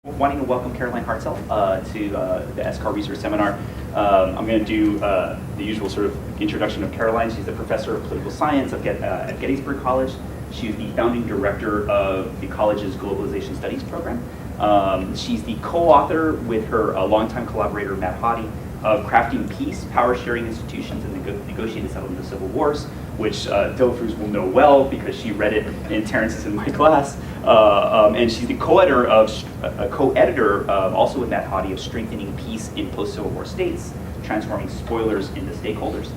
Wanting to welcome Caroline Hartzell to the SCAR Research Seminar. I'm going to do the usual sort of introduction of Caroline. She's a professor of political science at Gettysburg College. She's the founding director of the college's Globalization Studies program. She's the co-author with her longtime collaborator Matt Hottie of Crafting Peace, Power-Sharing Institutions and Negotiated Settlement of Civil Wars, which Dilfruz will know well because she read it in Terrence's in my class. And she's the co-editor also with Matt Hottie of Strengthening Peace in Post-Civil War States, Transforming Spoilers into Stakeholders.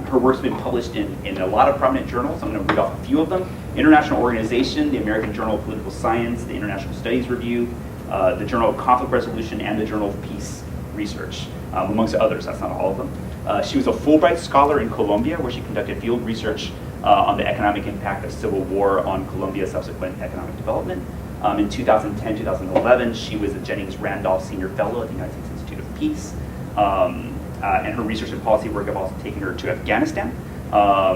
Her work's been published in a lot of prominent journals. I'm going to read off a few of them. International Organization, the American Journal of Political Science, the International Studies Review, the Journal of Conflict Resolution, and the Journal of Peace Research, amongst others. That's not all of them. She was a Fulbright scholar in Colombia, where she conducted field research on the economic impact of civil war on Colombia's subsequent economic development. In 2010-2011, she was a Jennings Randolph Senior Fellow at the United States Institute of Peace. And her research and policy work have also taken her to Afghanistan,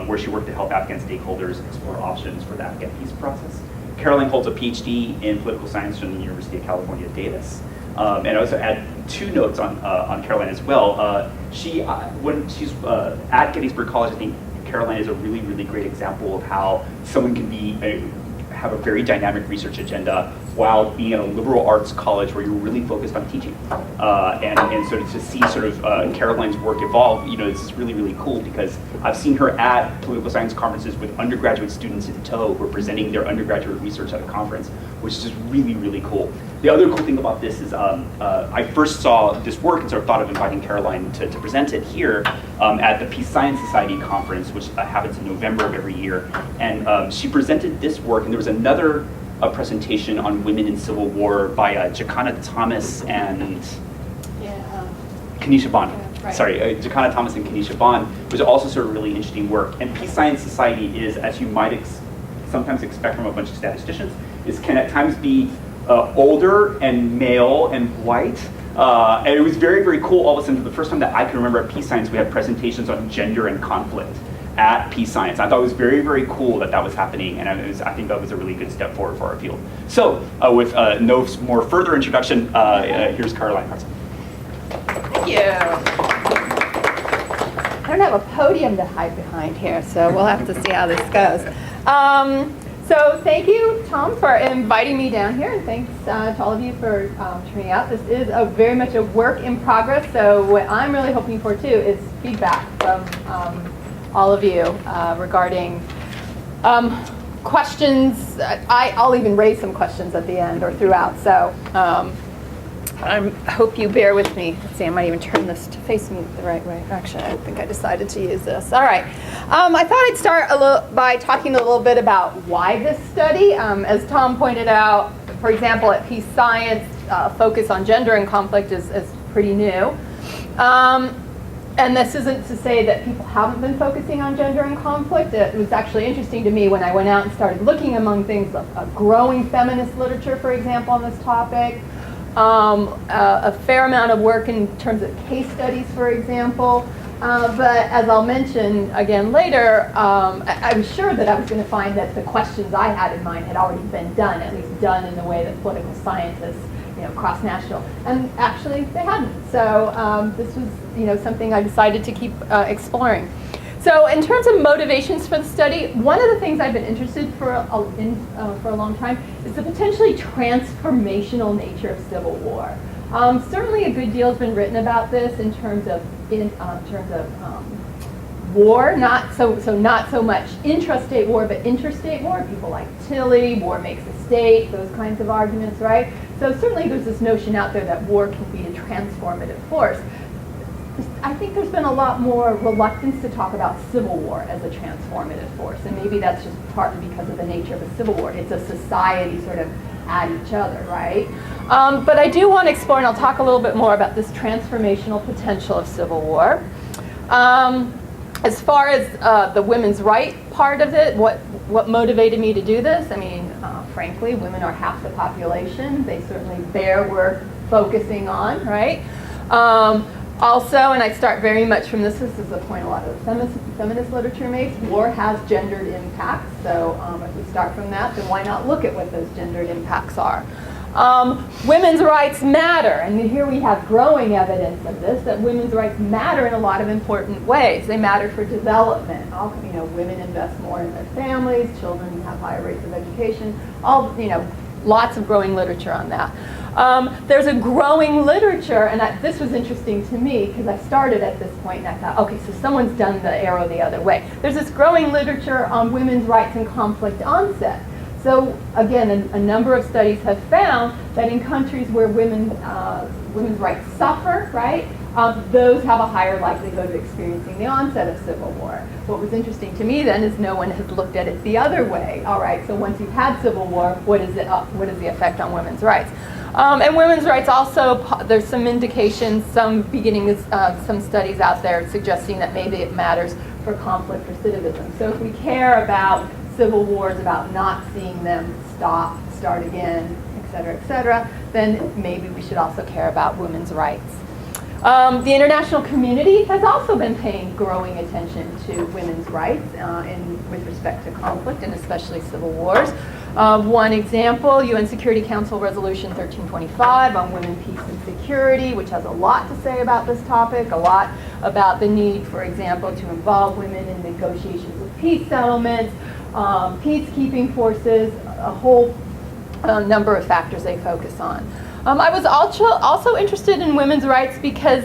where she worked to help Afghan stakeholders explore options for the Afghan peace process. Caroline holds a PhD in political science from the University of California, Davis. And I also add two notes on Caroline as well. When she's at Gettysburg College, I think Caroline is a really, really great example of how someone can have a very dynamic research agenda while being at a liberal arts college where you're really focused on teaching. And so to see sort of Caroline's work evolve, this is really, really cool because I've seen her at political science conferences with undergraduate students in tow who are presenting their undergraduate research at a conference, which is just really, really cool. The other cool thing about this is I first saw this work and sort of thought of inviting Caroline to present it here at the Peace Science Society conference, which happens in November of every year. And she presented this work, and there was another presentation on women in civil war by Jacana Thomas and Kenesha Bond. Right. Sorry, Jacana Thomas and Kenesha Bond, was also sort of really interesting work. And Peace Science Society is, as you might sometimes expect from a bunch of statisticians, can at times be older and male and white. And it was very, very cool all of a sudden. For the first time that I can remember at Peace Science, we had presentations on gender and conflict at Peace Science. I thought it was very, very cool that was happening, and I think that was a really good step forward for our field. So with no more further introduction, here's Caroline Hartzell. Thank you. I don't have a podium to hide behind here, so we'll have to see how this goes. So thank you, Tom, for inviting me down here, and thanks to all of you for turning out. This is very much a work in progress, so what I'm really hoping for, too, is feedback from all of you regarding questions. I'll even raise some questions at the end or throughout, so I hope you bear with me. Let's see, I might even turn this to face me the right way. Actually, I think I decided to use this. All right. I thought I'd start by talking a little bit about why this study. As Tom pointed out, for example, at Peace Science, focus on gender and conflict is pretty new. And this isn't to say that people haven't been focusing on gender and conflict. It was actually interesting to me when I went out and started looking among things, a growing feminist literature, for example, on this topic. A fair amount of work in terms of case studies, for example. But as I'll mention again later, I was sure that I was going to find that the questions I had in mind had already been done, at least done in the way that political scientists, cross-national, and actually they hadn't. So this was, something I decided to keep exploring. So in terms of motivations for the study, one of the things I've been interested for a long time is the potentially transformational nature of civil war. Certainly a good deal has been written about this in terms of war, not so much intrastate war, but interstate war. People like Tilly, war makes a state, those kinds of arguments, right? So certainly there's this notion out there that war can be a transformative force. I think there's been a lot more reluctance to talk about civil war as a transformative force, and maybe that's just partly because of the nature of a civil war. It's a society sort of at each other, right? But I do want to explore, and I'll talk a little bit more about this transformational potential of civil war. As far as the women's right part of it, what motivated me to do this? I mean, frankly, women are half the population. They certainly bear worth focusing on, right? Also, and I start very much from this is a point a lot of the feminist literature makes, war has gendered impacts. So if we start from that, then why not look at what those gendered impacts are? Women's rights matter, and here we have growing evidence of this, that women's rights matter in a lot of important ways. They matter for development. Women invest more in their families, children have higher rates of education, lots of growing literature on that. There's a growing literature, and this was interesting to me because I started at this point and I thought, okay, so someone's done the arrow the other way. There's this growing literature on women's rights and conflict onset. So again, a number of studies have found that in countries where women's rights suffer, right, those have a higher likelihood of experiencing the onset of civil war. What was interesting to me then is no one has looked at it the other way. All right, so once you've had civil war, what is the effect on women's rights? And women's rights also, there's some indications, some studies out there suggesting that maybe it matters for conflict recidivism. So if we care about civil wars, about not seeing them start again, et cetera, then maybe we should also care about women's rights. The international community has also been paying growing attention to women's rights with respect to conflict and especially civil wars. One example, UN Security Council Resolution 1325 on women, peace, and security, which has a lot to say about this topic, a lot about the need, for example, to involve women in negotiations of peace settlements, peacekeeping forces, a whole number of factors they focus on. I was also interested in women's rights because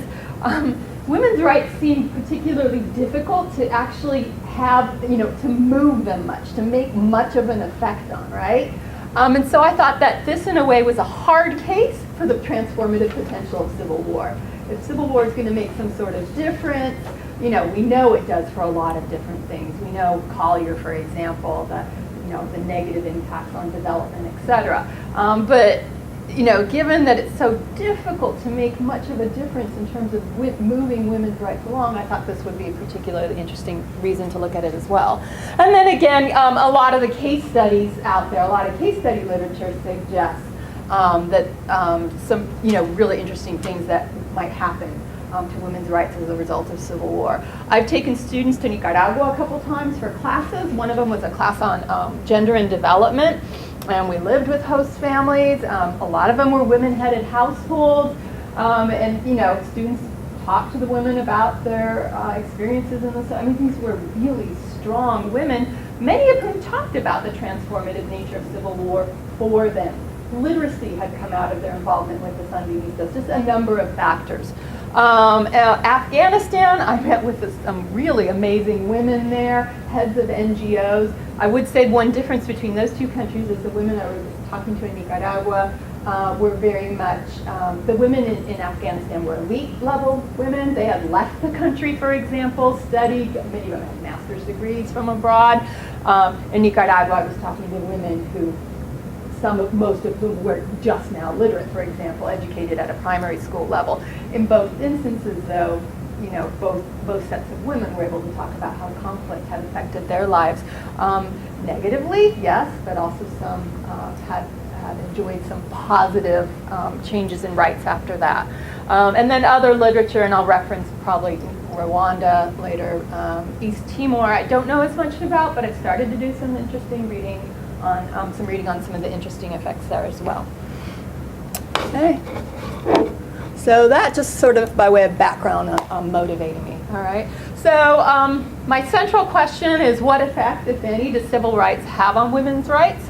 women's rights seem particularly difficult to actually have, to move them much, to make much of an effect on, right? And so I thought that this, in a way, was a hard case for the transformative potential of civil war. If civil war is going to make some sort of difference, we know it does for a lot of different things. We know Collier, for example, the negative impacts on development, et cetera. But given that it's so difficult to make much of a difference in terms of moving women's rights along, I thought this would be a particularly interesting reason to look at it as well. And then again, a lot of the case studies out there, a lot of case study literature suggests that some really interesting things that might happen to women's rights as a result of civil war. I've taken students to Nicaragua a couple times for classes. One of them was a class on gender and development. And we lived with host families. A lot of them were women-headed households. And students talked to the women about their experiences in this. These were really strong women. Many of whom talked about the transformative nature of civil war for them. Literacy had come out of their involvement with the Sandinistas, just a number of factors. Afghanistan, I met with some really amazing women there, heads of NGOs. I would say one difference between those two countries is the women I was talking to in Nicaragua were very much, the women in Afghanistan were elite level women. They had left the country, for example, studied, many of them had master's degrees from abroad. In Nicaragua, I was talking to women who most of whom were just now literate, for example, educated at a primary school level. In both instances, though, both sets of women were able to talk about how conflict had affected their lives. Negatively, yes, but also some had enjoyed some positive changes in rights after that. And then other literature, and I'll reference probably Rwanda later, East Timor, I don't know as much about, but I've started to do some interesting reading on some of the interesting effects there as well. Okay. So that just sort of by way of background on motivating me. All right. So my central question is, what effect, if any, does civil rights have on women's rights?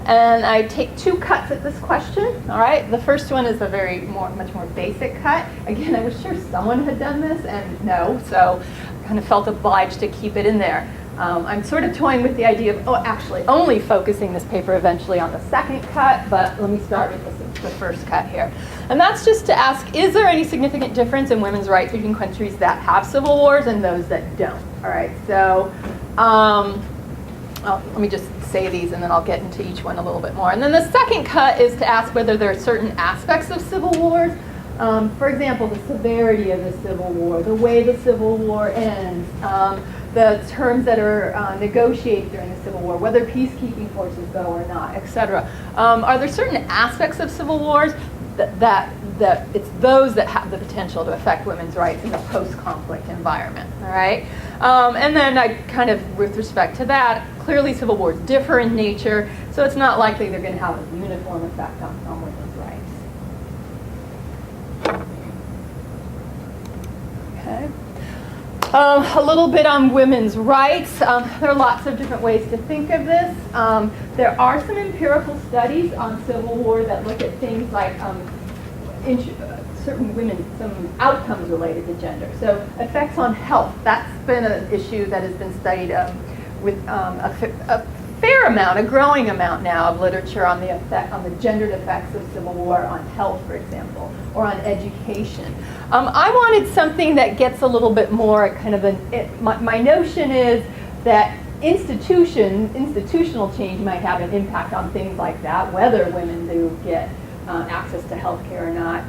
And I take two cuts at this question. All right. The first one is a much more basic cut. Again, I was sure someone had done this, and no, so I kind of felt obliged to keep it in there. I'm sort of toying with the idea of actually only focusing this paper eventually on the second cut, but let me start with the first cut here. And that's just to ask, is there any significant difference in women's rights between countries that have civil wars and those that don't? All right, so let me just say these and then I'll get into each one a little bit more. And then the second cut is to ask whether there are certain aspects of civil wars. For example, the severity of the civil war, the way the civil war ends, the terms that are negotiated during the Civil War, whether peacekeeping forces go or not, etc. Are there certain aspects of civil wars that it's those that have the potential to affect women's rights in a post-conflict environment, all right? And then I kind of, with respect to that, clearly civil wars differ in nature, so it's not likely they're going to have a uniform effect on women's A little bit on women's rights. There are lots of different ways to think of this. There are some empirical studies on Civil War that look at things like certain women, some outcomes related to gender. So effects on health, that's been an issue that has been studied with a fair amount, a growing amount now of literature on the effect, on the gendered effects of Civil War on health, for example, or on education. I wanted something that gets a little bit more kind of my notion is that institutional change might have an impact on things like that, whether women do get access to health care or not.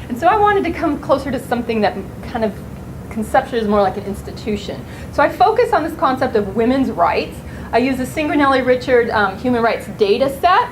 And so I wanted to come closer to something that kind of conceptually is more like an institution. So I focus on this concept of women's rights. I use the Cingrelli-Richard human rights data set,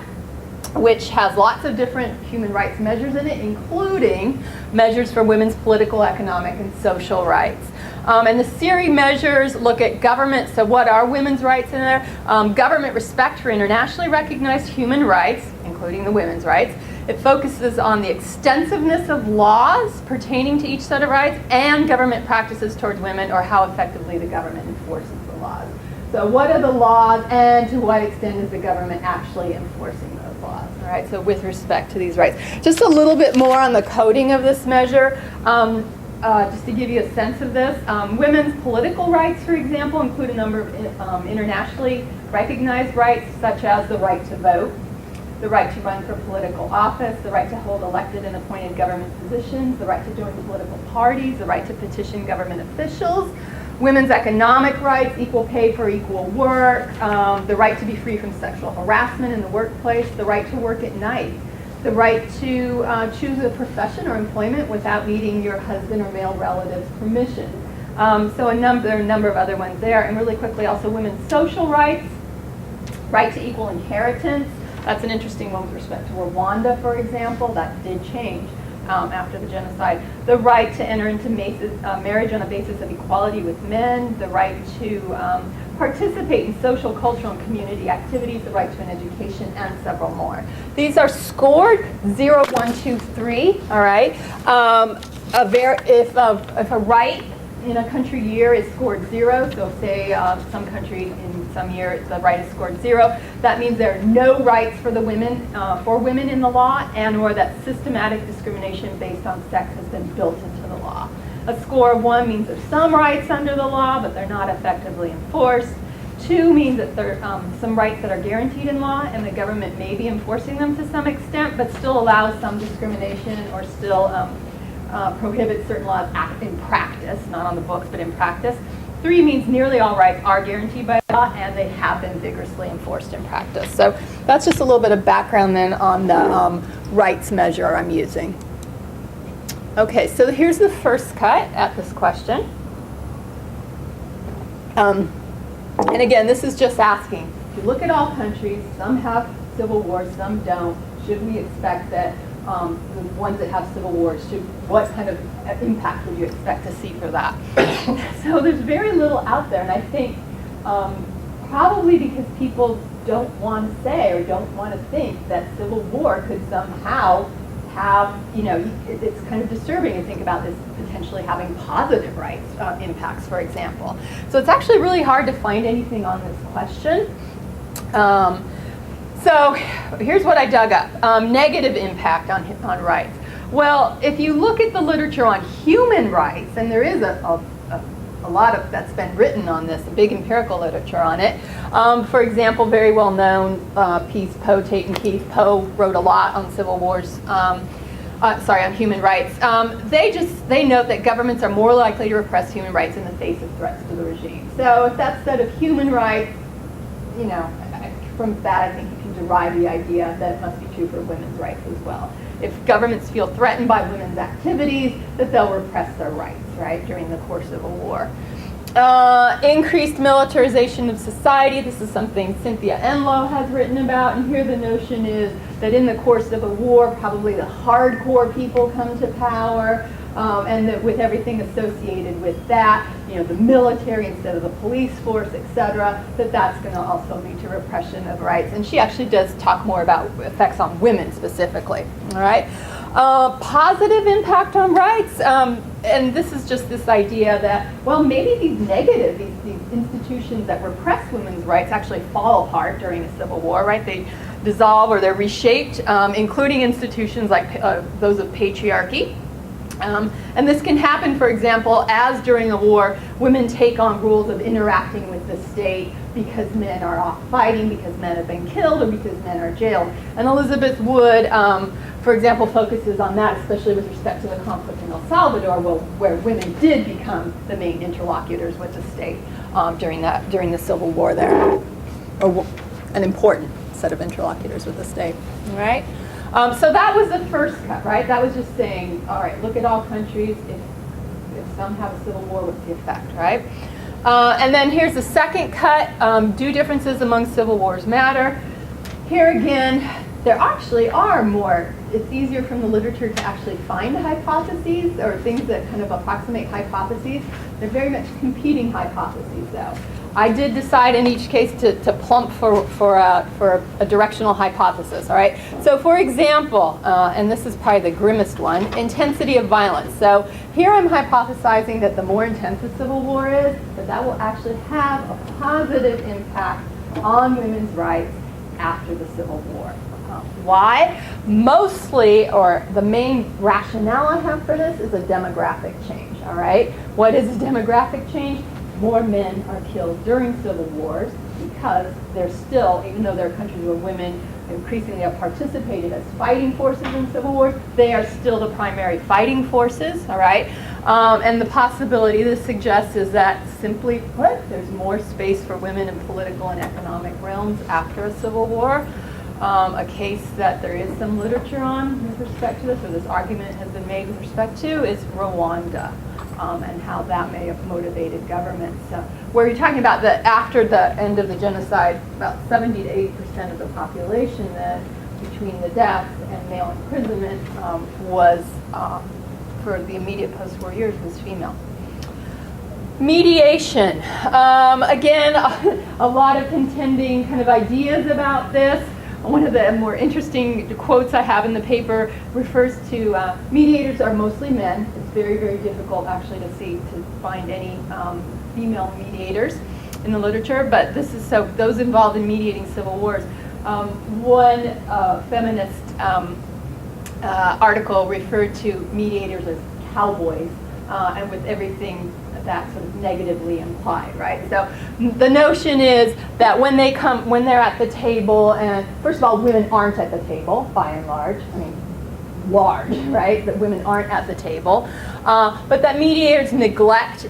which has lots of different human rights measures in it, including measures for women's political, economic, and social rights. And the series measures look at government, so what are women's rights in there? Government respect for internationally recognized human rights, including the women's rights. It focuses on the extensiveness of laws pertaining to each set of rights and government practices towards women, or how effectively the government enforces the laws. So what are the laws, and to what extent is the government actually enforcing those laws? All right, so with respect to these rights. Just a little bit more on the coding of this measure. Just to give you a sense of this, women's political rights, for example, include a number of internationally recognized rights, such as the right to vote, the right to run for political office, the right to hold elected and appointed government positions, the right to join political parties, the right to petition government officials, women's economic rights, equal pay for equal work, the right to be free from sexual harassment in the workplace, the right to work at night, the right to choose a profession or employment without needing your husband or male relative's permission. So there are a number of other ones there. And really quickly, also women's social rights, right to equal inheritance. That's an interesting one with respect to Rwanda, for example. That did change after the genocide. The right to enter into marriage on a basis of equality with men, the right to participate in social, cultural, and community activities, the right to an education, and several more. These are scored 0, 1, 2, 3, all right? If a right in a country year is scored 0, so say some country in some year the right is scored 0, that means there are no rights for the women in the law, and or that systematic discrimination based on sex has been built into the law. A score of 1 means there's some rights under the law, but they're not effectively enforced. 2 means that there are some rights that are guaranteed in law, and the government may be enforcing them to some extent, but still allows some discrimination or still prohibits certain laws in practice, not on the books, but in practice. 3 means nearly all rights are guaranteed by law, and they have been vigorously enforced in practice. So that's just a little bit of background then on the rights measure I'm using. Okay, so here's the first cut at this question. And again, this is just asking, if you look at all countries, some have civil wars, some don't, should we expect that the ones that have civil wars, what kind of impact would you expect to see for that? So there's very little out there, and I think probably because people don't want to say or don't want to think that civil war could somehow have, it's kind of disturbing to think about this potentially having positive rights impacts, for example. So it's actually really hard to find anything on this question. So here's what I dug up. Negative impact on rights. Well, if you look at the literature on human rights, and there is a lot of that's been written on this, a big empirical literature on it. For example, very well known Tate and Keith Poe wrote a lot on civil wars, on human rights. They note that governments are more likely to repress human rights in the face of threats to the regime. So if that's said of human rights, from that I think you can derive the idea that it must be true for women's rights as well. If governments feel threatened by women's activities, that they'll repress their rights, right, during the course of a war. Increased militarization of society. This is something Cynthia Enloe has written about, and here the notion is that in the course of a war, probably the hardcore people come to power, and that with everything associated with that, the military instead of the police force, etc., that's going to also lead to repression of rights. And she actually does talk more about effects on women specifically. All right. Positive impact on rights, and this is just this idea that, well, maybe these institutions that repress women's rights actually fall apart during a civil war, right? They dissolve or they're reshaped, including institutions like those of patriarchy. And this can happen, for example, as during a war, women take on rules of interacting with the state because men are off fighting, because men have been killed, or because men are jailed. And Elizabeth Wood, for example, focuses on that, especially with respect to the conflict in El Salvador, where women did become the main interlocutors with the state during the Civil War there, or an important set of interlocutors with the state, right? So that was the first cut, right? That was just saying, all right, look at all countries. If some have a civil war, what's the effect, right? And then here's the second cut. Do differences among civil wars matter? Here again, there actually are more. It's easier from the literature to actually find hypotheses or things that kind of approximate hypotheses. They're very much competing hypotheses, though. I did decide in each case to plump for a directional hypothesis, all right? So for example, and this is probably the grimmest one, intensity of violence. So here I'm hypothesizing that the more intense the Civil War is, that will actually have a positive impact on women's rights after the Civil War. Why? Mostly, or the main rationale I have for this is a demographic change, all right? What is a demographic change? More men are killed during civil wars because they're still, even though there are countries where women increasingly have participated as fighting forces in civil wars, they are still the primary fighting forces, all right? And the possibility this suggests is that, simply put, there's more space for women in political and economic realms after a civil war. A case that there is some literature on with respect to this, or this argument has been made with respect to, is Rwanda. And how that may have motivated governments. So, where you're talking about that after the end of the genocide, about 70 to 80% of the population then, between the deaths and male imprisonment, was, for the immediate post-war years, was female. Mediation. Again, a lot of contending kind of ideas about this. One of the more interesting quotes I have in the paper refers to mediators are mostly men. It's very, very difficult actually to find any female mediators in the literature, but this is so those involved in mediating civil wars. One feminist article referred to mediators as cowboys, and with everything that sort of negatively implied, right? So the notion is that when they're at the table, and first of all, women aren't at the table by and large. I mean, large, right? That women aren't at the table, but that mediators neglect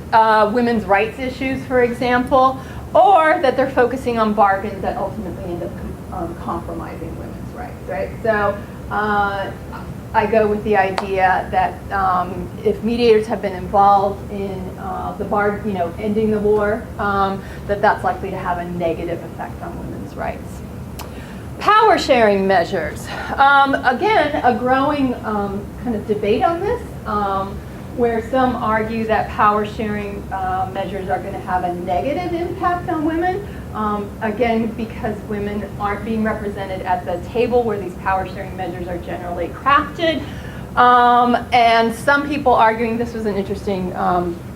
women's rights issues, for example, or that they're focusing on bargains that ultimately end up compromising women's rights, right? So I go with the idea that if mediators have been involved in ending the war, that's likely to have a negative effect on women's rights. Power sharing measures. Again, a growing kind of debate on this, where some argue that power sharing measures are going to have a negative impact on women. Again, because women aren't being represented at the table where these power sharing measures are generally crafted. And some people arguing, this was an interesting,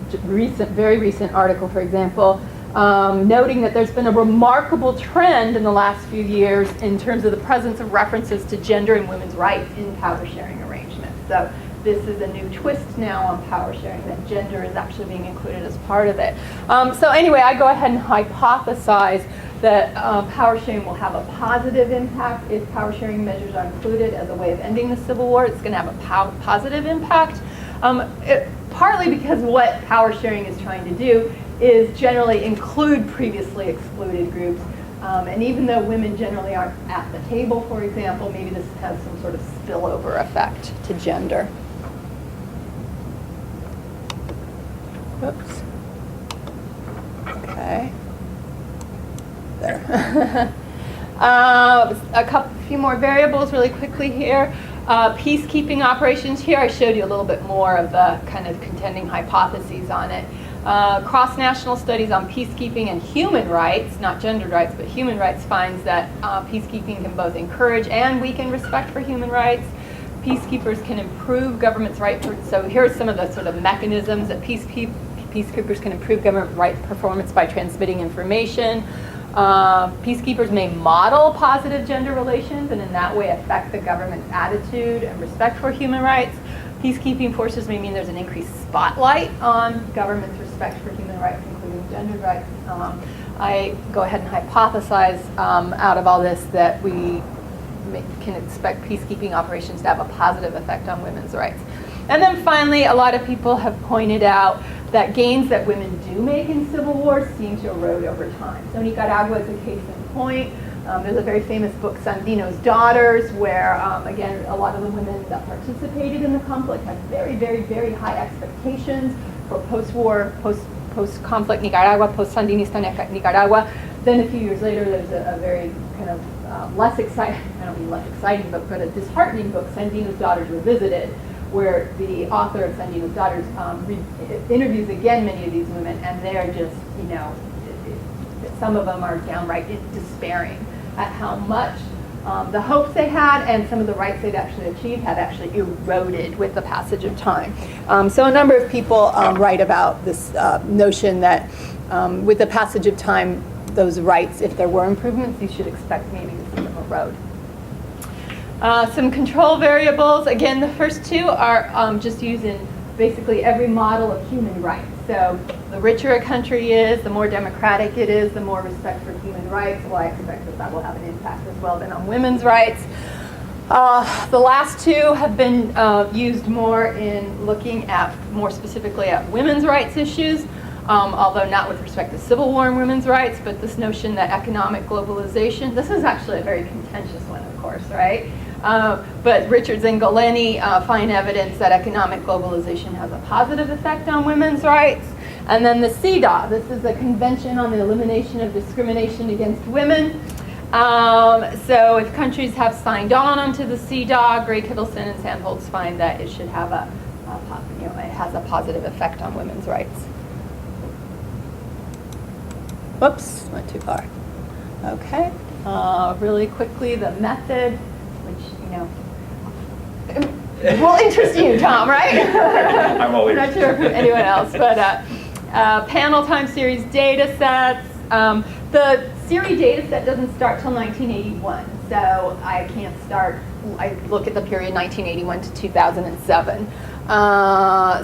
very recent article, for example, noting that there's been a remarkable trend in the last few years in terms of the presence of references to gender and women's rights in power sharing arrangements. So this is a new twist now on power sharing, that gender is actually being included as part of it. So anyway, I go ahead and hypothesize that power sharing will have a positive impact if power sharing measures are included as a way of ending the Civil War. It's going to have a positive impact, partly because what power sharing is trying to do is generally include previously excluded groups. And even though women generally aren't at the table, for example, maybe this has some sort of spillover effect to gender. Oops. Okay. There. Few more variables really quickly here. Peacekeeping operations here. I showed you a little bit more of the kind of contending hypotheses on it. Cross-national studies on peacekeeping and human rights, not gender rights, but human rights, finds that peacekeeping can both encourage and weaken respect for human rights. peacekeepers can improve government's right. So here are some of the sort of mechanisms that peacekeepers can improve government right performance by transmitting information. Peacekeepers may model positive gender relations and in that way affect the government's attitude and respect for human rights. Peacekeeping forces may mean there's an increased spotlight on government's respect for human rights, including gender rights. I go ahead and hypothesize out of all this that we can expect peacekeeping operations to have a positive effect on women's rights. And then finally, a lot of people have pointed out that gains that women do make in civil wars seem to erode over time. So Nicaragua is a case in point. There's a very famous book, Sandino's Daughters, where, again, a lot of the women that participated in the conflict had very, very, very high expectations for post-war, post-conflict Nicaragua, post-Sandinista Nicaragua. Then a few years later, there's a very kind of less exciting, I don't mean less exciting, but a disheartening book, Sandino's Daughters Revisited, where the author of Sandino's Daughters interviews again many of these women, and they're just, you know, some of them are downright despairing at how much the hopes they had and some of the rights they'd actually achieved had actually eroded with the passage of time. So a number of people write about this notion that with the passage of time, those rights, if there were improvements, you should expect maybe to see them erode. Some control variables. Again, the first two are just using basically every model of human rights. So the richer a country is, the more democratic it is, the more respect for human rights. Well, I expect that will have an impact as well then on women's rights. The last two have been used more in looking at, more specifically at women's rights issues, although not with respect to civil war and women's rights, but this notion that economic globalization, this is actually a very contentious one, of course, right? But Richards and Galeni find evidence that economic globalization has a positive effect on women's rights. And then the CEDAW, this is the Convention on the Elimination of Discrimination Against Women. So if countries have signed on to the CEDAW, Gray, Kittleson, and Sandholz find that it should have it has a positive effect on women's rights. Whoops, went too far. Okay, really quickly, the method, which, will interest you, Tom, right? I'm always. I'm not sure if anyone else, but panel time series data sets. The series data set doesn't start till 1981, so I can't start, I look at the period 1981 to 2007.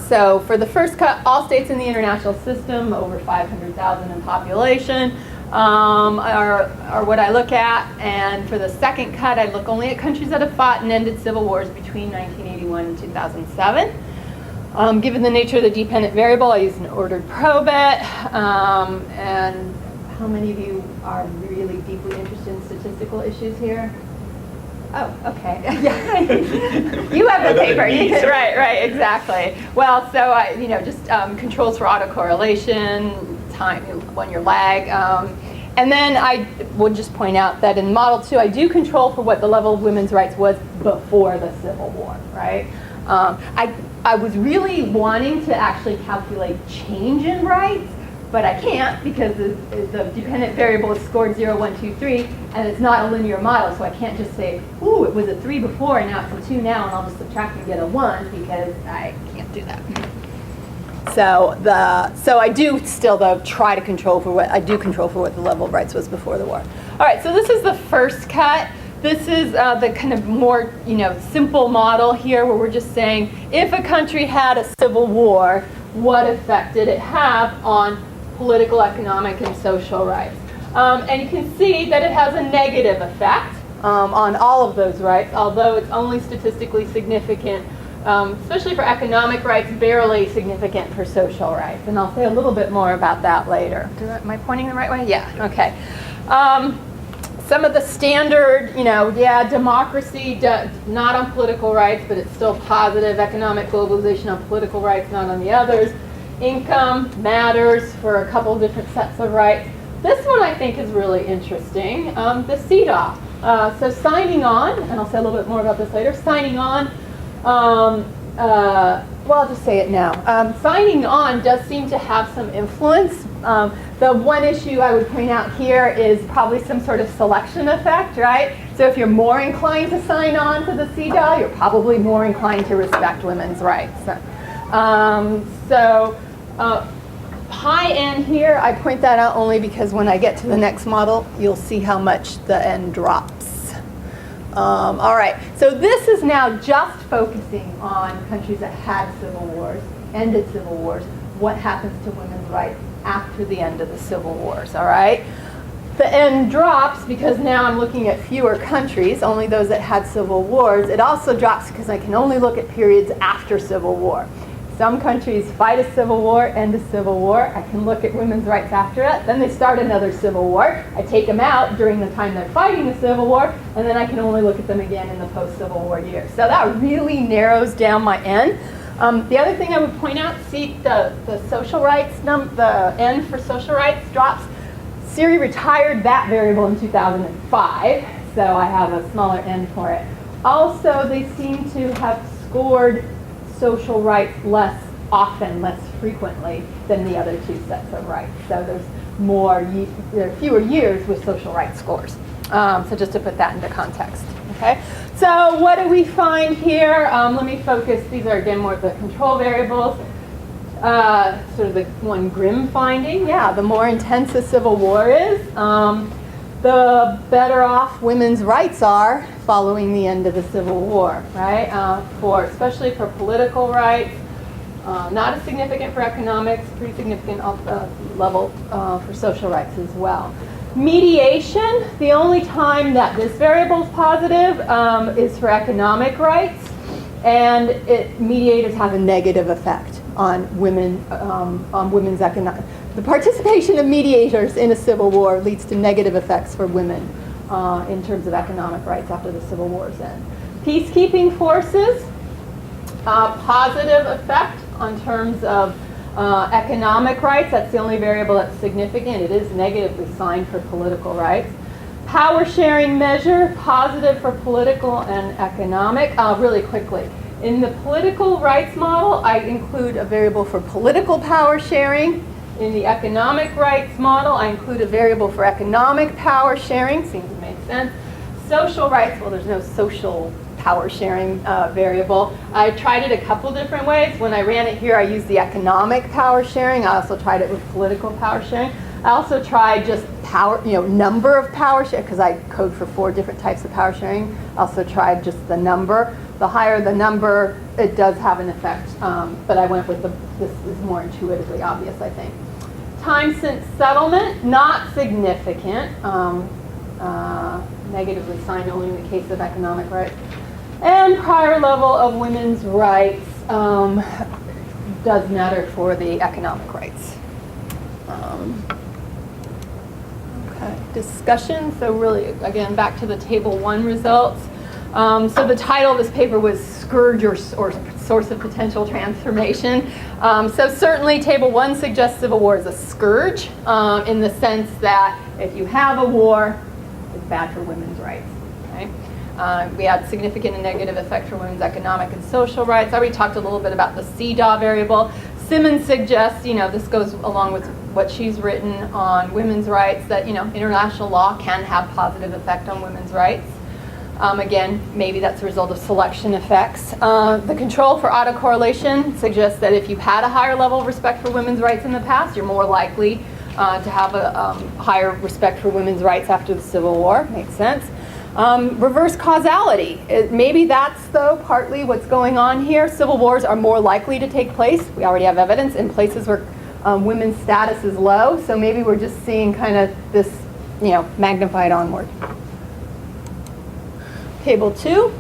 So for the first cut, all states in the international system, over 500,000 in population, are what I look at. And for the second cut, I look only at countries that have fought and ended civil wars between 1981 and 2007. Given the nature of the dependent variable, I use an ordered probit. And how many of you are really deeply interested in statistical issues here? Oh, okay. Yeah. You have the paper. Right, exactly. Well, so just controls for autocorrelation, time, 1-year lag. And then I would just point out that in Model 2, I do control for what the level of women's rights was before the Civil War, right? I was really wanting to actually calculate change in rights, but I can't because the dependent variable is scored 0, 1, 2, 3, and it's not a linear model, so I can't just say, ooh, it was a 3 before, and now it's a 2 now, and I'll just subtract and get a 1, because I can't do that. So I do still, though, try to control for what the level of rights was before the war. All right, so this is the first cut. This is the kind of more, simple model here, where we're just saying, if a country had a civil war, what effect did it have on political, economic, and social rights? And you can see that it has a negative effect on all of those rights, although it's only statistically significant, especially for economic rights, barely significant for social rights. And I'll say a little bit more about that later. Am I pointing the right way? Yeah, okay. Some of the standard, democracy, not on political rights, but it's still positive. Economic globalization on political rights, not on the others. Income matters for a couple different sets of rights. This one I think is really interesting, the CEDAW. So signing on, and I'll say a little bit more about this later, signing on, well, I'll just say it now. Signing on does seem to have some influence The one issue I would point out here is probably some sort of selection effect, right? So if you're more inclined to sign on to the CEDAW, you're probably more inclined to respect women's rights. High N here, I point that out only because when I get to the next model, you'll see how much the N drops. All right, so this is now just focusing on countries that had civil wars, ended civil wars, what happens to women's rights after the end of the civil wars, all right? The N drops because now I'm looking at fewer countries, only those that had civil wars. It also drops because I can only look at periods after civil war. Some countries fight a civil war, end a civil war. I can look at women's rights after it. Then they start another civil war. I take them out during the time they're fighting the civil war, and then I can only look at them again in the post-civil war years. So that really narrows down my N. The other thing I would point out, see the social rights, the N for social rights drops. Siri retired that variable in 2005, so I have a smaller N for it. Also, they seem to have scored social rights less often, less frequently than the other two sets of rights. So there are fewer years with social rights scores. So just to put that into context. Okay. So what do we find here? Let me focus. These are again more of the control variables. Sort of the one grim finding. Yeah, the more intense a civil war is, the better off women's rights are following the end of the Civil War, right? Especially for political rights, not as significant for economics, pretty significant level for social rights as well. Mediation, the only time that this variable is positive is for economic rights, and mediators have a negative effect on women's economic. The participation of mediators in a civil war leads to negative effects for women in terms of economic rights after the civil war's end. Peacekeeping forces, positive effect on terms of economic rights. That's the only variable that's significant. It is negatively signed for political rights. Power sharing measure, positive for political and economic. Really quickly, in the political rights model, I include a variable for political power sharing. In the economic rights model, I include a variable for economic power sharing. Seems to make sense. Social rights, well, there's no social power sharing variable. I tried it a couple different ways. When I ran it here, I used the economic power sharing. I also tried it with political power sharing. I also tried just power, number of power sharing, because I code for 4 different types of power sharing. I also tried just the number. The higher the number, it does have an effect, but I went with this is more intuitively obvious, I think. Time since settlement, not significant. Negatively signed only in the case of economic rights. And prior level of women's rights does matter for the economic rights. Okay, discussion. So really, again, back to the Table 1 results. So the title of this paper was Scourge or Source of Potential Transformation. So certainly Table 1 suggests civil war is a scourge in the sense that if you have a war, it's bad for women's rights. Okay? We had significant and negative effect for women's economic and social rights. I already talked a little bit about the CEDAW variable. Simmons suggests, this goes along with what she's written on women's rights, that, international law can have positive effect on women's rights. Again, maybe that's a result of selection effects. The control for autocorrelation suggests that if you've had a higher level of respect for women's rights in the past, you're more likely to have a higher respect for women's rights after the Civil War. Makes sense. Reverse causality. Maybe that's, though, partly what's going on here. Civil wars are more likely to take place. We already have evidence in places where women's status is low. So maybe we're just seeing kind of this, magnified onward. Table 2.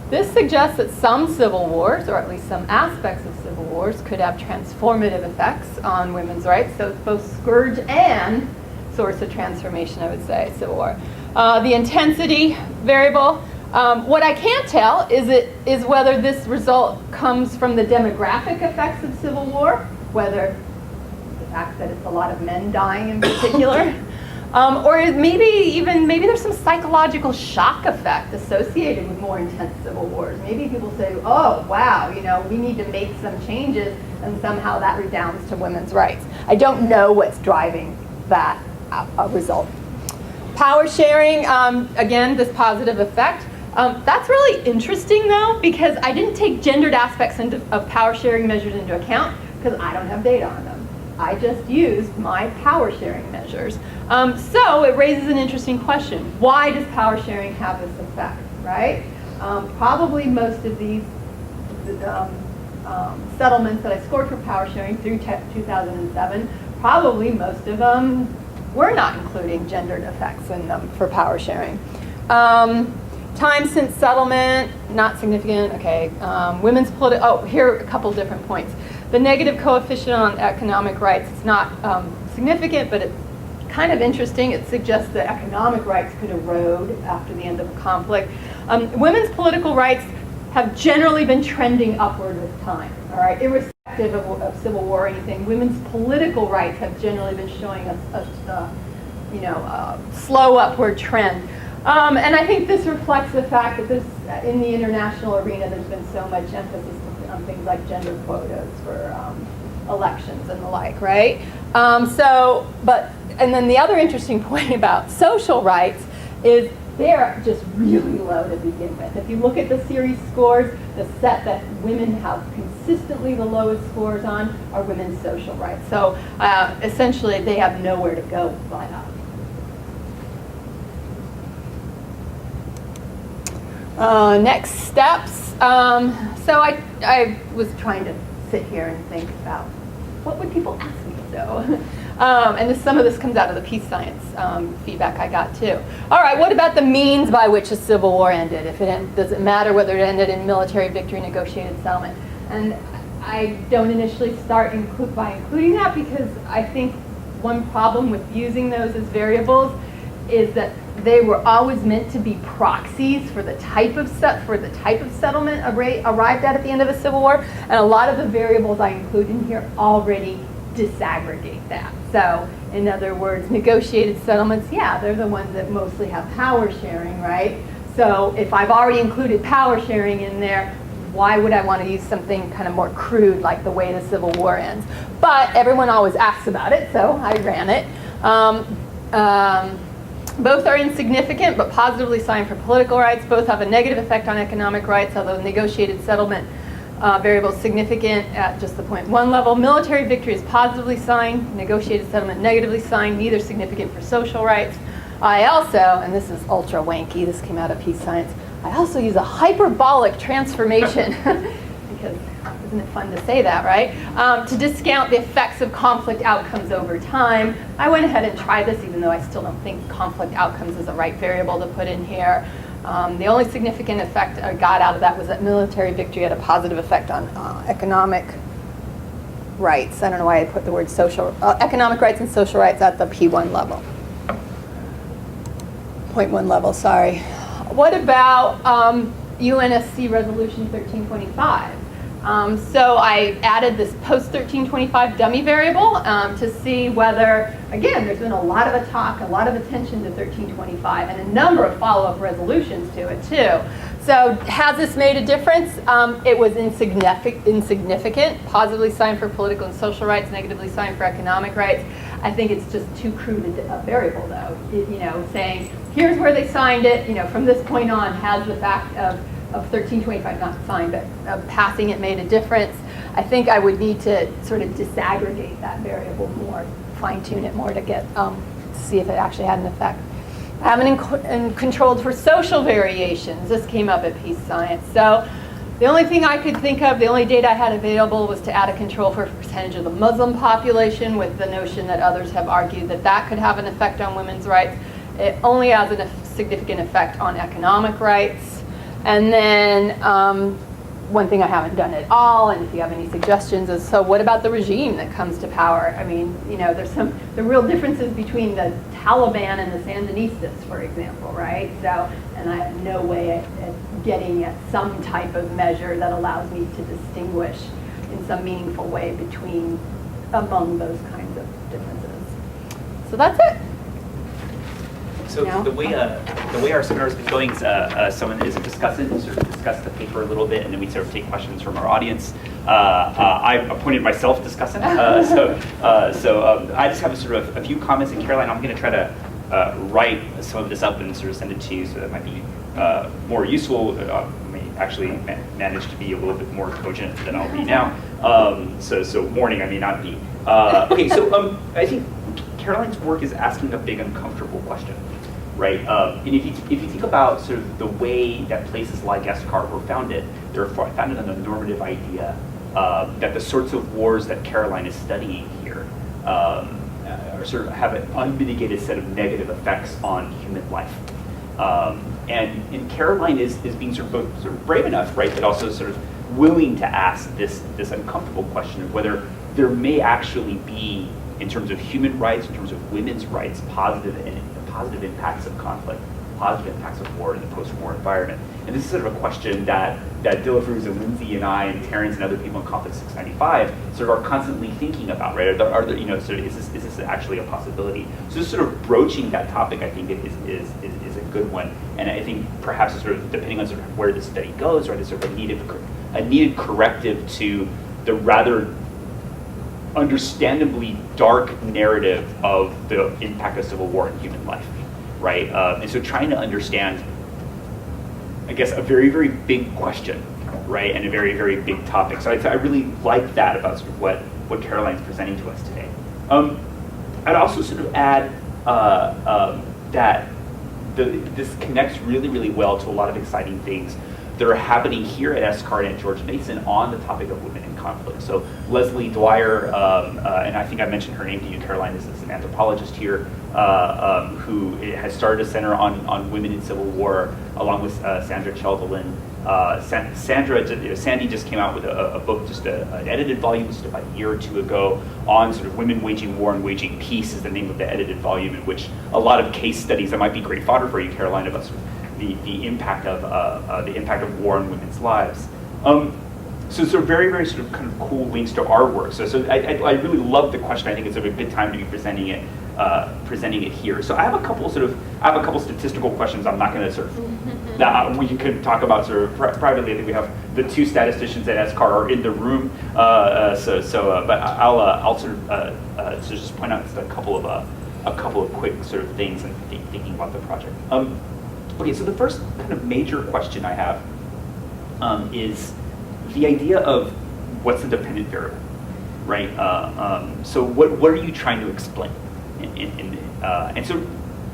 This suggests that some civil wars, or at least some aspects of civil wars, could have transformative effects on women's rights. So it's both scourge and source of transformation, I would say, civil war. The intensity variable. What I can't tell is whether this result comes from the demographic effects of civil war, whether the fact that it's a lot of men dying in particular, Or maybe there's some psychological shock effect associated with more intense civil wars. Maybe people say, oh, wow, we need to make some changes, and somehow that redounds to women's rights. I don't know what's driving that result. Power sharing, again, this positive effect. That's really interesting, though, because I didn't take gendered aspects of power sharing measures into account because I don't have data on them. I just used my power sharing measures. So it raises an interesting question. Why does power sharing have this effect, right? Probably most of these settlements that I scored for power sharing through 2007, probably most of them were not including gendered effects in them for power sharing. Time since settlement, not significant. Okay. Women's political, here are a couple different points. The negative coefficient on economic rights is not significant, but it's kind of interesting. It suggests that economic rights could erode after the end of a conflict. Women's political rights have generally been trending upward with time, all right? Irrespective of civil war or anything, women's political rights have generally been showing a slow upward trend. And I think this reflects the fact that in the international arena, there's been so much emphasis on things like gender quotas for elections and the like, right? And then the other interesting point about social rights is they're just really low to begin with. If you look at the series scores, the set that women have consistently the lowest scores on are women's social rights. So essentially, they have nowhere to go but up. Next steps. So I was trying to sit here and think about what would people ask me. So, and some of this comes out of the peace science feedback I got too. All right, what about the means by which a civil war ended? Does it matter whether it ended in military victory, negotiated settlement? And I don't initially start by including that because I think one problem with using those as variables is that they were always meant to be proxies for the type of settlement arrived at the end of a civil war, and a lot of the variables I include in here already disaggregate that. So, in other words, negotiated settlements, yeah, they're the ones that mostly have power sharing, right? So, if I've already included power sharing in there, why would I want to use something kind of more crude like the way the Civil War ends? But everyone always asks about it, so I ran it. Both are insignificant but positively signed for political rights. Both have a negative effect on economic rights, although negotiated settlement variable is significant at just the 0.1 level. Military victory is positively signed, negotiated settlement negatively signed, neither significant for social rights. I also, and this is ultra wanky, this came out of Peace Science, I also use a hyperbolic transformation, because isn't it fun to say that, right? To discount the effects of conflict outcomes over time. I went ahead and tried this, even though I still don't think conflict outcomes is the right variable to put in here. The only significant effect I got out of that was that military victory had a positive effect on economic rights. I don't know why I put the word social, economic rights and social rights at the P1 level. 0.1 level, sorry. What about Unsc Resolution 1325? So I added this post-1325 dummy variable to see whether, again, there's been a lot of talk, a lot of attention to 1325, and a number of follow-up resolutions to it, too. So has this made a difference? It was insignificant, positively signed for political and social rights, negatively signed for economic rights. I think it's just too crude a variable, though. Saying, here's where they signed it, from this point on, has the fact of 1325 not signed, but passing it made a difference. I think I would need to sort of disaggregate that variable more, fine-tune it more to get see if it actually had an effect. I haven't controlled for social variations. This came up at Peace Science. So the only thing I could think of, the only data I had available was to add a control for percentage of the Muslim population, with the notion that others have argued that that could have an effect on women's rights. It only has a significant effect on economic rights. And then one thing I haven't done at all, and if you have any suggestions, is so what about the regime that comes to power? I mean, there's the real differences between the Taliban and the Sandinistas, for example, right? So, and I have no way at getting at some type of measure that allows me to distinguish in some meaningful way among those kinds of differences. So that's it. So No? the way our seminar's been going is someone is a discussant and sort of discuss the paper a little bit, and then we sort of take questions from our audience. I've appointed myself discussant, so I just have sort of a few comments. And Caroline, I'm going to try to write some of this up and sort of send it to you, so that might be more useful. I may actually manage to be a little bit more cogent than I'll be now. So warning, I may not be. Okay, so I think Caroline's work is asking a big uncomfortable question, right? And if you think about sort of the way that places like ESCAR were founded, they were founded on the normative idea that the sorts of wars that Caroline is studying here are sort of have an unmitigated set of negative effects on human life. And Caroline is being sort of brave enough, right, but also sort of willing to ask this uncomfortable question of whether there may actually be, in terms of human rights, in terms of women's rights, positive impacts of conflict, positive impacts of war in the post-war environment. And this is sort of a question that Dilafruz and Lindsay and I and Terrence and other people in Conflict 695 sort of are constantly thinking about, right? Are there, sort of, is this actually a possibility? So just sort of broaching that topic, I think, is a good one. And I think perhaps sort of depending on sort of where the study goes, right, is sort of a needed corrective to the rather understandably dark narrative of the impact of civil war in human life, right? And so trying to understand, I guess, a very, very big question, right, and a very, very big topic. So I really like that about sort of what Caroline's presenting to us today. I'd also sort of add that this connects really, really well to a lot of exciting things that are happening here at ESCAR and at George Mason on the topic of women in conflict. So Leslie Dwyer, and I think I mentioned her name to you, Caroline, is an anthropologist here who has started a center on women in civil war, along with Sandra Chelvelin. Sandy just came out with a book, just an edited volume, just about a year or two ago, on sort of women waging war and waging peace is the name of the edited volume, in which a lot of case studies that might be great fodder for you, Caroline, about sort of the impact of war on women's lives. So very, very sort of kind of cool links to our work. So I really love the question. I think it's a good time to be presenting it here. So I have a couple statistical questions. I'm not going to sort of that we could talk about sort of privately. I think we have the two statisticians at ESCAR are in the room. But I'll sort of so just point out just a couple of quick sort of things and thinking about the project. Okay, so the first kind of major question I have is the idea of what's the dependent variable, right? So what are you trying to explain? And so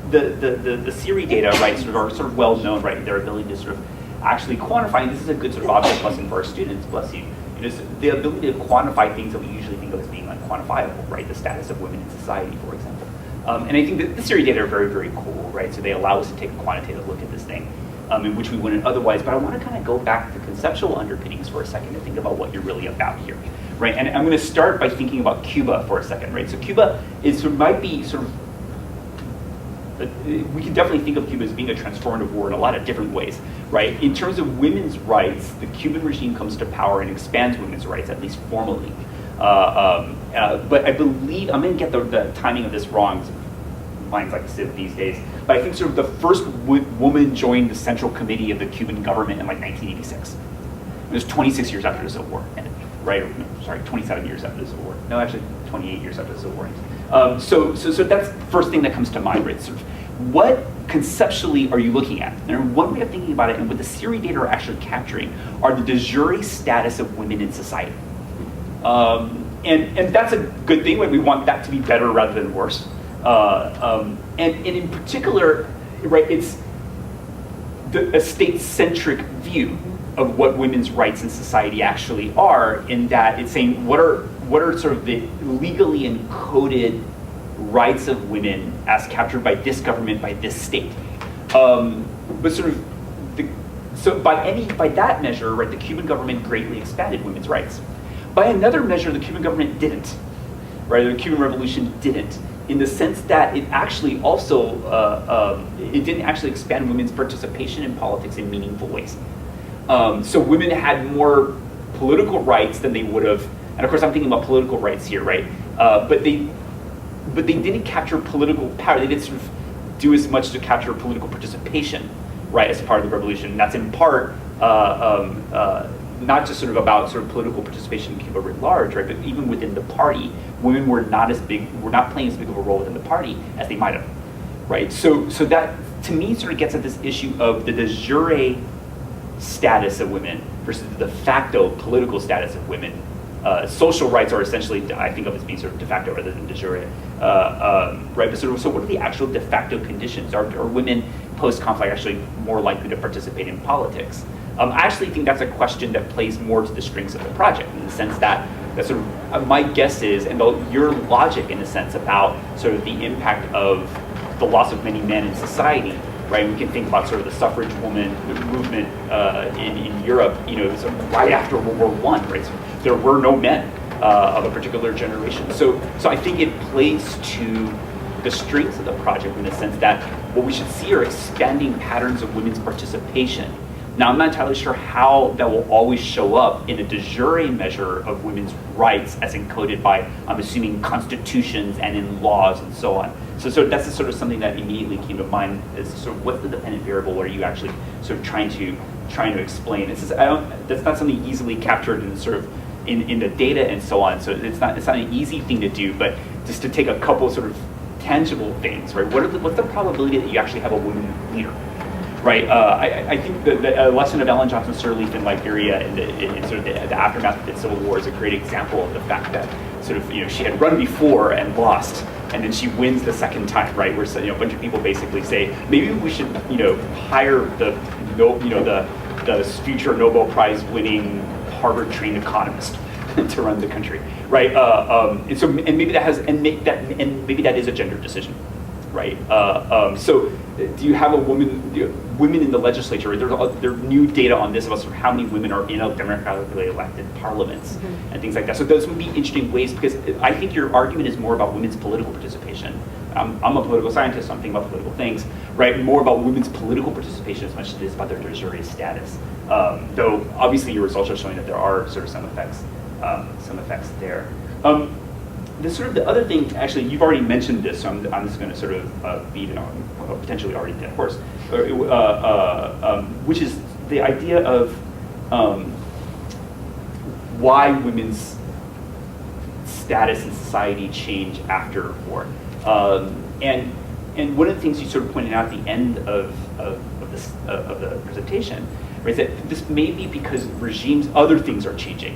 the Siri data, right, are sort of well known, right? Their ability to sort of actually quantify, and this is a good sort of object lesson for our students, bless you. It is the ability to quantify things that we usually think of as being unquantifiable, right? The status of women in society, for example. And I think that the Siri data are very, very cool, right? So they allow us to take a quantitative look at this thing, in which we wouldn't otherwise. But I want to kind of go back to conceptual underpinnings for a second to think about what you're really about here, right? And I'm going to start by thinking about Cuba for a second, right? So Cuba might be sort of, we can definitely think of Cuba as being a transformative war in a lot of different ways, right? In terms of women's rights, the Cuban regime comes to power and expands women's rights, at least formally. But I believe, I'm going to get the timing of this wrong, mine's like a sieve these days, but I think sort of the first woman joined the Central Committee of the Cuban government in like 1986. It was 26 years after the Civil War ended, right? Or, no, sorry, 27 years after the Civil War. No, actually 28 years after the Civil War ended. So that's the first thing that comes to mind, right? Sort of what conceptually are you looking at? And one way of thinking about it, and what the Siri data are actually capturing, are the de jure status of women in society. And that's a good thing. Like, we want that to be better rather than worse. And in particular, right, it's a state-centric view of what women's rights in society actually are, in that it's saying what are sort of the legally encoded rights of women as captured by this government, by this state. But sort of so by that measure, right, the Cuban government greatly expanded women's rights. By another measure, the Cuban government didn't, right? The Cuban Revolution didn't, in the sense that it actually also, it didn't actually expand women's participation in politics in meaningful ways. So women had more political rights than they would have, and of course I'm thinking about political rights here, right? But they didn't capture political power. They didn't sort of do as much to capture political participation, right, as part of the revolution. And that's in part not just sort of about sort of political participation in Cuba writ large, right, but even within the party, women were not playing as big of a role within the party as they might have, right? So that, to me, sort of gets at this issue of the de jure status of women versus the de facto political status of women. Social rights are essentially, I think of as being sort of de facto rather than de jure, right? But so what are the actual de facto conditions? Are women post-conflict actually more likely to participate in politics? I actually think that's a question that plays more to the strengths of the project, in the sense that sort of my guess is, and your logic in a sense about sort of the impact of the loss of many men in society, right? We can think about sort of the suffrage woman movement in Europe, sort of right after World War I, right? So there were no men of a particular generation. So I think it plays to the strengths of the project in the sense that what we should see are expanding patterns of women's participation. Now, I'm not entirely sure how that will always show up in a de jure measure of women's rights as encoded by, I'm assuming, constitutions and in laws and so on. So that's sort of something that immediately came to mind as sort of what's the dependent variable where you actually sort of trying to explain. That's not something easily captured in sort of in the data and so on. So it's not an easy thing to do, but just to take a couple sort of tangible things, right? What's the probability that you actually have a woman leader? Right, I think the lesson of Ellen Johnson Sirleaf in Liberia in sort of the aftermath of the Civil War is a great example of the fact that sort of she had run before and lost, and then she wins the second time, right? Where a bunch of people basically say maybe we should hire the future Nobel Prize winning Harvard trained economist to run the country, right? And maybe that is a gender decision. Right. So, do you have women in the legislature? Right? There are new data on this about sort of how many women are in democratically elected parliaments and things like that. So those would be interesting ways, because I think your argument is more about women's political participation. I'm a political scientist, so I'm thinking about political things, right? More about women's political participation as much as it is about their de jure status. Though obviously your results are showing that there are sort of some effects there. The other thing, actually, you've already mentioned this, so I'm just going to sort of beat it on a potentially already dead horse, which is the idea of why women's status in society change after war. And one of the things you sort of pointed out at the end of the presentation, right, is that this may be because other things are changing.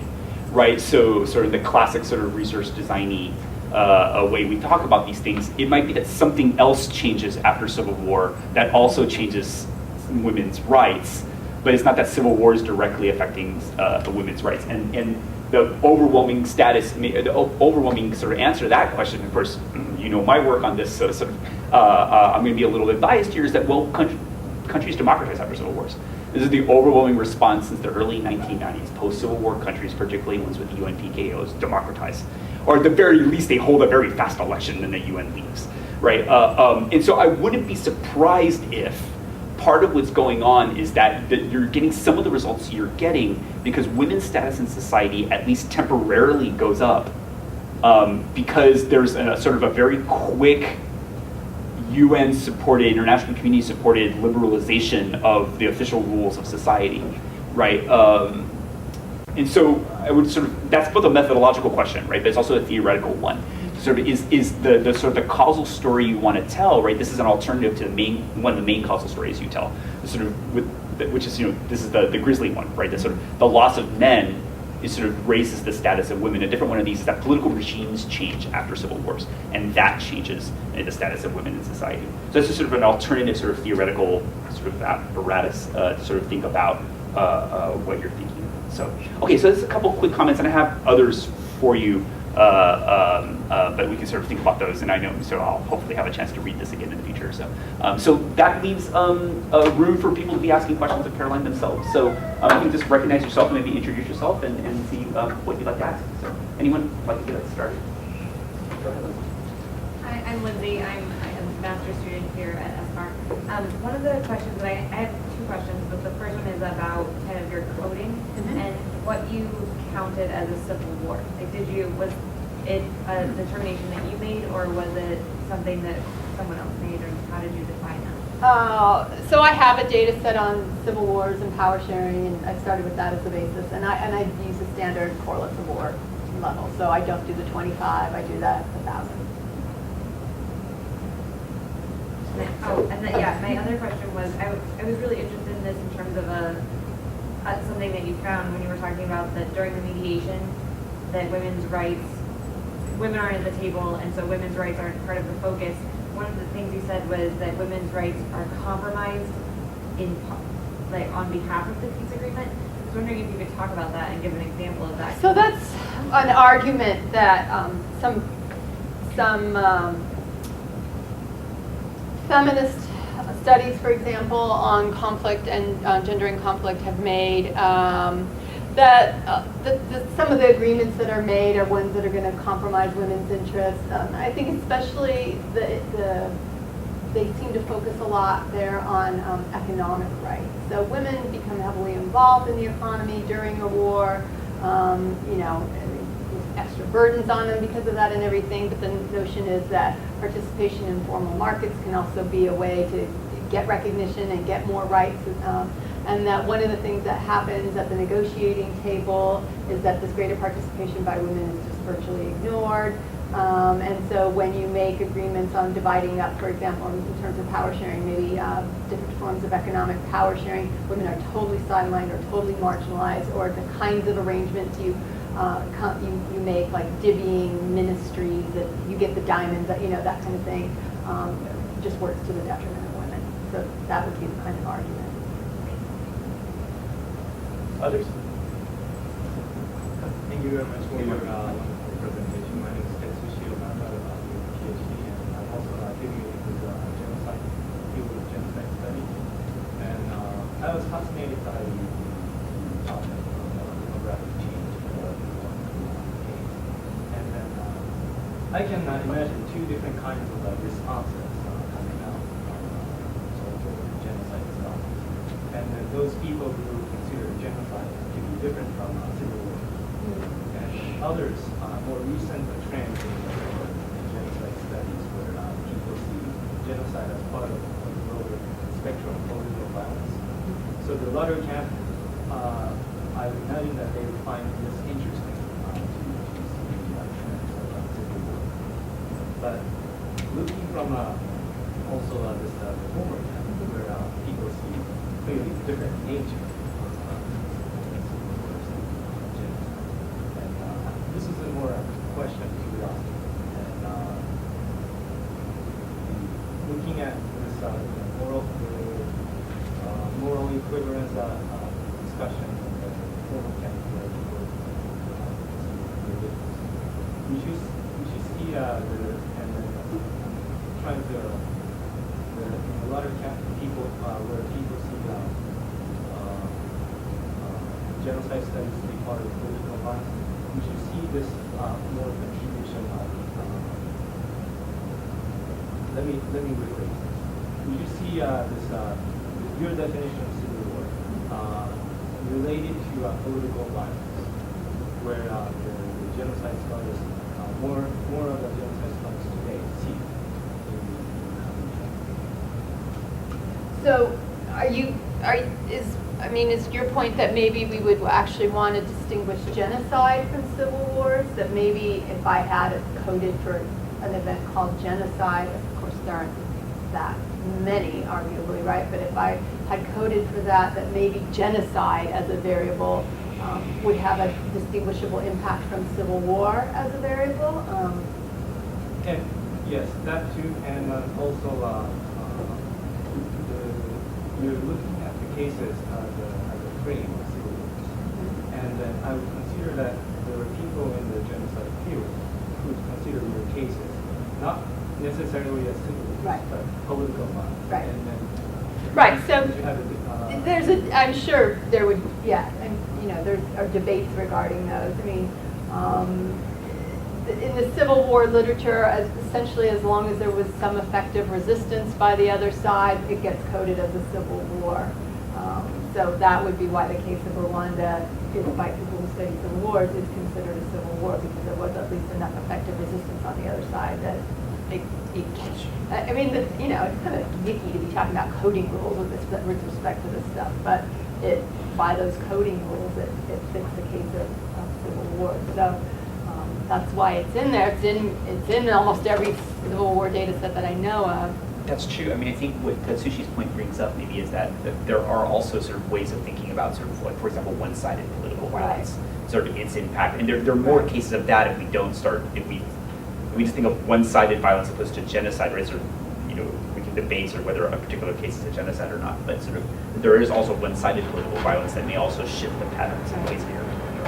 Right, so sort of the classic sort of research designy way we talk about these things, it might be that something else changes after Civil War that also changes women's rights, but it's not that Civil War is directly affecting women's rights. And the overwhelming sort of answer to that question, of course, my work on this, so sort of, I'm going to be a little bit biased here, is that, well, countries democratize after Civil Wars. This is the overwhelming response since the early 1990s. Post-Civil War countries, particularly ones with UN PKOs, democratize. Or at the very least, they hold a very fast election and the UN leaves, right? And so I wouldn't be surprised if part of what's going on is that you're getting some of the results you're getting because women's status in society, at least temporarily, goes up because there's sort of a very quick UN-supported, international community-supported liberalization of the official rules of society, right? And so I would that's both a methodological question, right? But it's also a theoretical one. Sort of is the sort of the causal story you want to tell, right? This is an alternative to one of the main causal stories you tell, sort of which is this is the grisly one, right? The sort of the loss of men is sort of raises the status of women. A different one of these is that political regimes change after civil wars, and that changes the status of women in society. So this is sort of an alternative sort of theoretical sort of apparatus to sort of think about what you're thinking. So, okay, so there's a couple quick comments, and I have others for you, but we can sort of think about those, and I know, so I'll hopefully have a chance to read this again in the future. So that leaves room for people to be asking questions of Caroline themselves. So you can just recognize yourself and maybe introduce yourself and see what you'd like to ask. So anyone like to get us started? Go ahead, Lindsay. Hi, I'm Lindsay. I'm a master's student here at SMART. One of the questions that I have two questions, but the first one is about kind of your coding and what you counted as a civil war. Like, was it a determination that you made, or was it something that someone else made, or how did you define that? So I have a data set on civil wars and power sharing, and I started with that as the basis. And I use a standard correlates of war level. So I don't do the 25, I do that 1,000. My other question was, I was really interested in this in terms of something that you found when you were talking about that during the mediation, that women aren't at the table, and so women's rights aren't part of the focus. One of the things you said was that women's rights are compromised on behalf of the peace agreement. I was wondering if you could talk about that and give an example of that. So that's an argument that some feminist studies, for example, on conflict and gender and conflict have made. That some of the agreements that are made are ones that are going to compromise women's interests. I think especially they seem to focus a lot there on economic rights. So women become heavily involved in the economy during a war. There's extra burdens on them because of that and everything. But the notion is that participation in formal markets can also be a way to get recognition and get more rights. And that one of the things that happens at the negotiating table is that this greater participation by women is just virtually ignored. And so when you make agreements on dividing up, for example, in terms of power sharing, maybe different forms of economic power sharing, women are totally sidelined or totally marginalized, or the kinds of arrangements you make, like divvying ministries, that you get the diamonds, that kind of thing, just works to the detriment of women. So that would be the kind of argument. Others? Thank you very much for your wonderful presentation. My name is Tetsu Shioma. I'm a PhD, and I'm also affiliated with genocide, field of genocide studies. And I was fascinated by the topic of demographic change in the case. And then I can imagine two different kinds of responses coming out from genocide itself. And then those people who consider genocide to be different from civil war. And others, more recent trends in genocide studies where people see genocide as part of the broader spectrum of political violence. So the latter camp, I would imagine that they would find this interesting to see trends of civil war. But looking from also this former camp, where people see clearly different nature. This is a more question of curiosity. And looking at this moral equivalence discussion in the formal category, we should see trying to in a lot of people where people see genocide studies to be part of political violence. We should see this more contribution of, let me rephrase this. We should see this, your definition of civil war related to political violence, where the genocide scholars, more of the genocide scholars today see. So is your point that maybe we would actually want to distinguish genocide from civil wars? That maybe if I had it coded for an event called genocide, of course there aren't that many, arguably, right? But if I had coded for that maybe genocide as a variable would have a distinguishable impact from civil war as a variable? And yes, that too, and also you're looking at the cases as a frame of civil wars. And then I would consider that there are people in the genocide field who would consider your cases not necessarily as civil wars, right, but political violence. Right. And then right. So you have there's I'm sure there would, yeah, and there are debates regarding those. I mean, in the Civil War literature, essentially as long as there was some effective resistance by the other side, it gets coded as a civil war. So that would be why the case of Rwanda, by people who study civil wars, is considered a civil war, because there was at least enough effective resistance on the other side that I mean, you know, it's kind of icky to be talking about coding rules with respect to this stuff, but by those coding rules, it fits the case of civil war. So that's why it's in there. It's in almost every Civil War data set that I know of. That's true. I mean, I think what Katsushi's point brings up maybe is that there are also sort of ways of thinking about sort of like, for example, one-sided political violence, sort of its impact. And there are more cases of that if we just think of one-sided violence opposed to genocide, right? Sort of, you know, we can debate sort of whether a particular case is a genocide or not, but sort of there is also one-sided political violence that may also shift the patterns in ways here.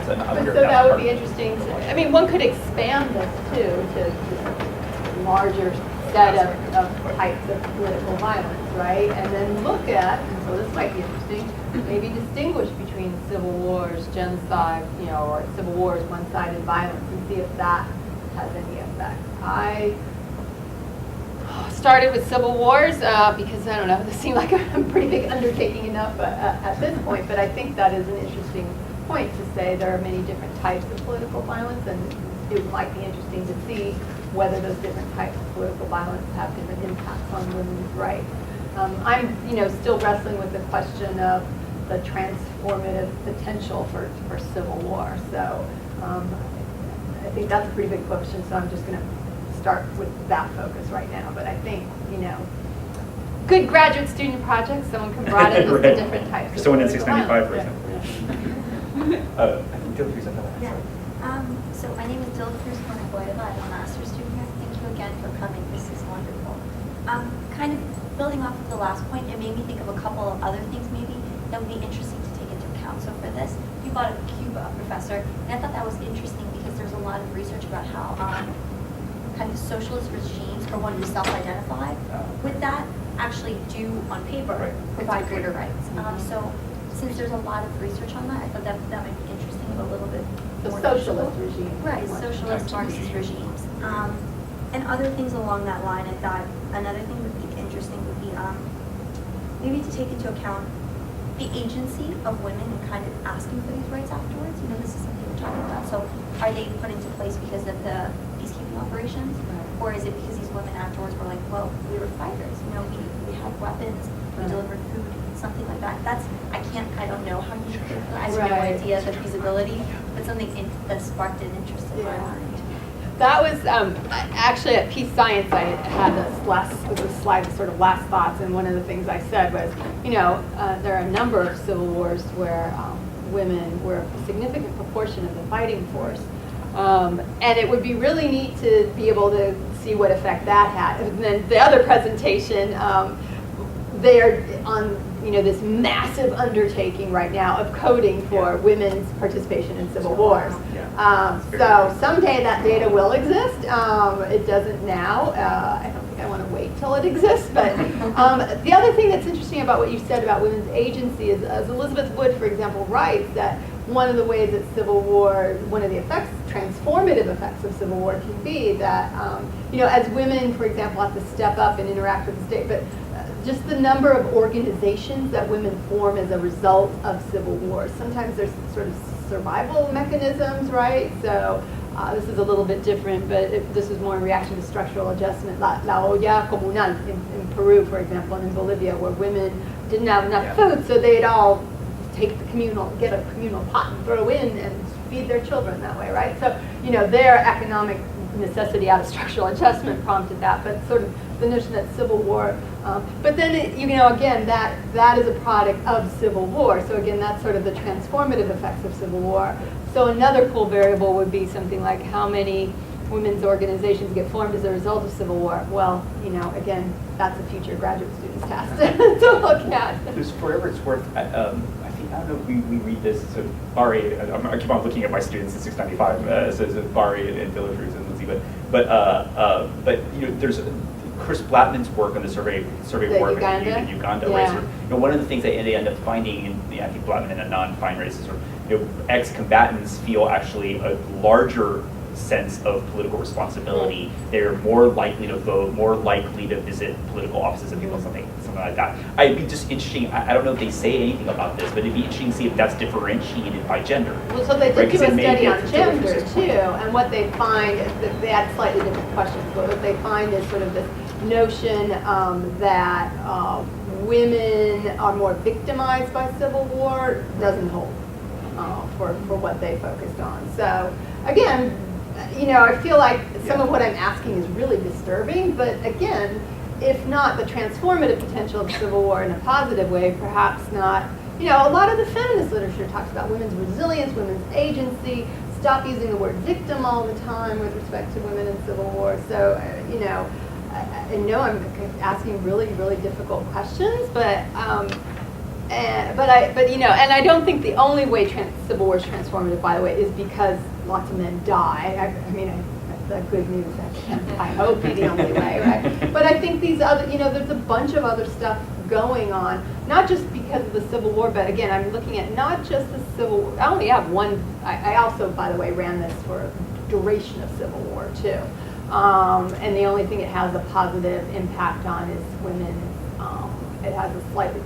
So that would be interesting. I mean, one could expand this too to larger set of types of political violence, right? And then look at, and so this might be interesting, maybe distinguish between civil wars, genocide, you know, or civil wars, one-sided violence, and see if that has any effect. I started with civil wars because, I don't know, this seemed like a pretty big undertaking enough at this point, but I think that is an interesting point to say there are many different types of political violence, and it might be interesting to see whether those different types of political violence have different impacts on women's rights. I'm, you know, still wrestling with the question of the transformative potential for civil war. So I think that's a pretty big question. So I'm just going to start with that focus right now. But I think, you know, good graduate student projects, someone can broaden this to different types. Someone in political 695, for violence. example. Yeah. So my name is Dylan Cruz Cornaboyeva. I'm a master's student here. Thank you again for coming. This is wonderful. Kind of building off of the last point, it made me think of a couple of other things maybe that would be interesting to take into account. So for this, you brought up Cuba, Professor, and I thought that was interesting because there's a lot of research about how kind of socialist regimes, or one who self-identify with that, actually do on paper provide greater rights. So since there's a lot of research on that, I thought that might be interesting, a little bit more socialist regime. Right, socialist Marxist regimes. And other things along that line, I thought another thing would be interesting would be maybe to take into account the agency of women and kind of asking for these rights afterwards. You know, this is something we're talking about. So are they put into place because of the peacekeeping operations? Or is it because these women afterwards were like, well, we were fighters, you know, we had weapons, we delivered food, something like that. I don't know how you, I have no idea the feasibility, but something that sparked an interest in my mind. That was actually at Peace Science. I had this slide, sort of last thoughts, and one of the things I said was, you know, there are a number of civil wars where women were a significant proportion of the fighting force, and it would be really neat to be able to see what effect that had. And then the other presentation, they are on, you know, this massive undertaking right now of coding for women's participation in civil wars. So someday that data will exist. It doesn't now. I don't think I want to wait till it exists. But the other thing that's interesting about what you said about women's agency is, as Elizabeth Wood, for example, writes that one of the ways that civil war, one of the effects, transformative effects of civil war can be that, you know, as women, for example, have to step up and interact with the state, but just the number of organizations that women form as a result of civil war. Sometimes there's sort of survival mechanisms, right? So this is a little bit different, but this is more in reaction to structural adjustment. La olla comunal in Peru, for example, and in Bolivia, where women didn't have enough food, so they'd all get a communal pot and throw in and feed their children that way, right? So, you know, their economic necessity out of structural adjustment prompted that, but sort of the notion that civil war, but then, you know, again, that is a product of civil war. So again, that's sort of the transformative effects of civil war. So another cool variable would be something like how many women's organizations get formed as a result of civil war. Well, you know, again, that's a future graduate student's task to look at. There's, for whatever it's worth, I don't know if we read this, so Bari, I keep on looking at my students in 695, so Bari and Villafruz and Lindsay, but you know, there's Chris Blattman's work on the survey work in Uganda, right? So, you know, one of the things that they end up finding, and I think Blattman and Anand find, right, is sort of, you know, ex-combatants feel actually a larger sense of political responsibility. They're more likely to vote, more likely to visit political offices and people, something like that. I'd be just interesting, I don't know if they say anything about this, but it'd be interesting to see if that's differentiated by gender. Well, so they Right, did do 'cause a it may study be on a gender difference. too, and what they find is that they had slightly different questions, but what they find is sort of this notion that women are more victimized by civil war doesn't hold for what they focused on. So again, I feel like some of what I'm asking is really disturbing, but again, if not the transformative potential of civil war in a positive way, perhaps not. A lot of the feminist literature talks about women's resilience, women's agency. Stop using the word victim all the time with respect to women in civil war. So, I know I'm asking really, really difficult questions, but I don't think the only way civil war is transformative, by the way, is because lots of men die. That's the good news. I hope be the only way, right? But I think these other, there's a bunch of other stuff going on, not just because of the Civil War, but again, I'm looking at not just the Civil War. I only have one. I also, by the way, ran this for a duration of Civil War too. And the only thing it has a positive impact on is women. It has a slightly,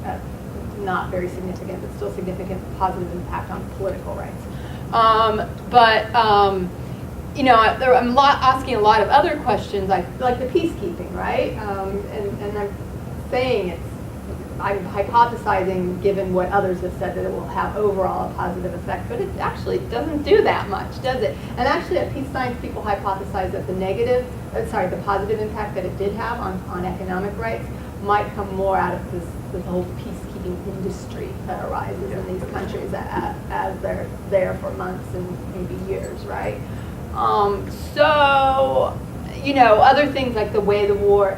not very significant, but still significant positive impact on political rights. I'm asking a lot of other questions, like the peacekeeping, right? And I'm saying I'm hypothesizing, given what others have said, that it will have overall a positive effect, but it actually doesn't do that much, does it? And actually, at Peace Science, people hypothesize that the positive impact that it did have on economic rights might come more out of this whole peacekeeping industry that arises in these countries as they're there for months and maybe years, right? Other things like the way the war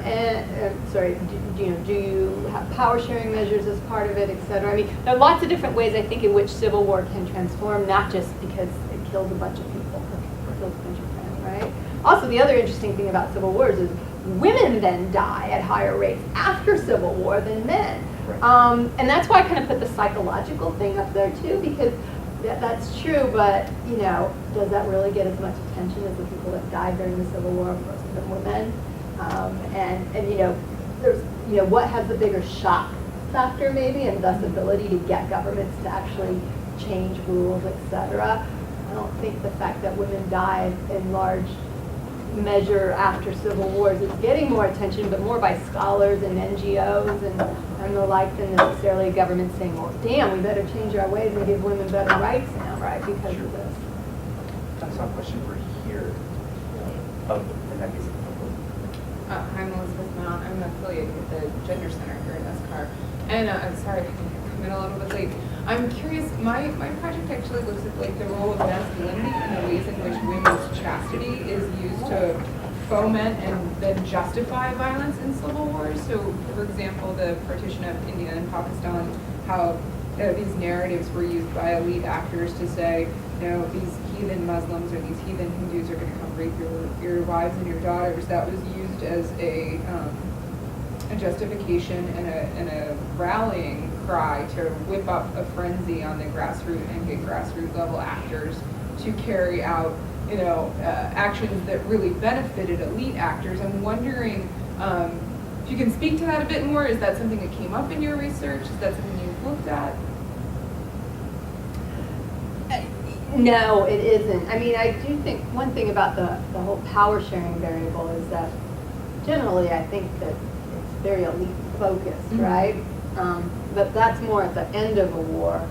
do you have power sharing measures as part of it, et cetera? There are lots of different ways, I think, in which civil war can transform, not just because it kills a bunch of people, it kills a bunch of men, right? Also, the other interesting thing about civil wars is women then die at higher rates after civil war than men. Right. And that's why I kind of put the psychological thing up there too, because that's true, but does that really get as much attention as the people that died during the Civil War? Most of them were men. There's what has the bigger shock factor maybe, and thus ability to get governments to actually change rules, etc. I don't think the fact that women died in large measure after civil wars is getting more attention, but more by scholars and NGOs and the like than necessarily government saying, well, damn, we better change our ways and give women better rights now, right, because of this. That's a question for here. In that case. I'm Elizabeth Mount. I'm affiliated with the Gender Center here at SCAR. And I'm sorry if I come in a little bit late. I'm curious, my project actually looks at the role of masculinity and the ways in which women's chastity is used to foment and then justify violence in civil wars. So, for example, the partition of India and Pakistan, how these narratives were used by elite actors to say, these heathen Muslims or these heathen Hindus are going to come rape your wives and your daughters. That was used as a justification and a rallying cry to whip up a frenzy on the grassroots and get grassroots level actors to carry out actions that really benefited elite actors. I'm wondering if you can speak to that a bit more. Is that something that came up in your research? Is that something you've looked at? No, it isn't. I do think one thing about the whole power sharing variable is that generally I think that it's very elite focused, right? But that's more at the end of a war.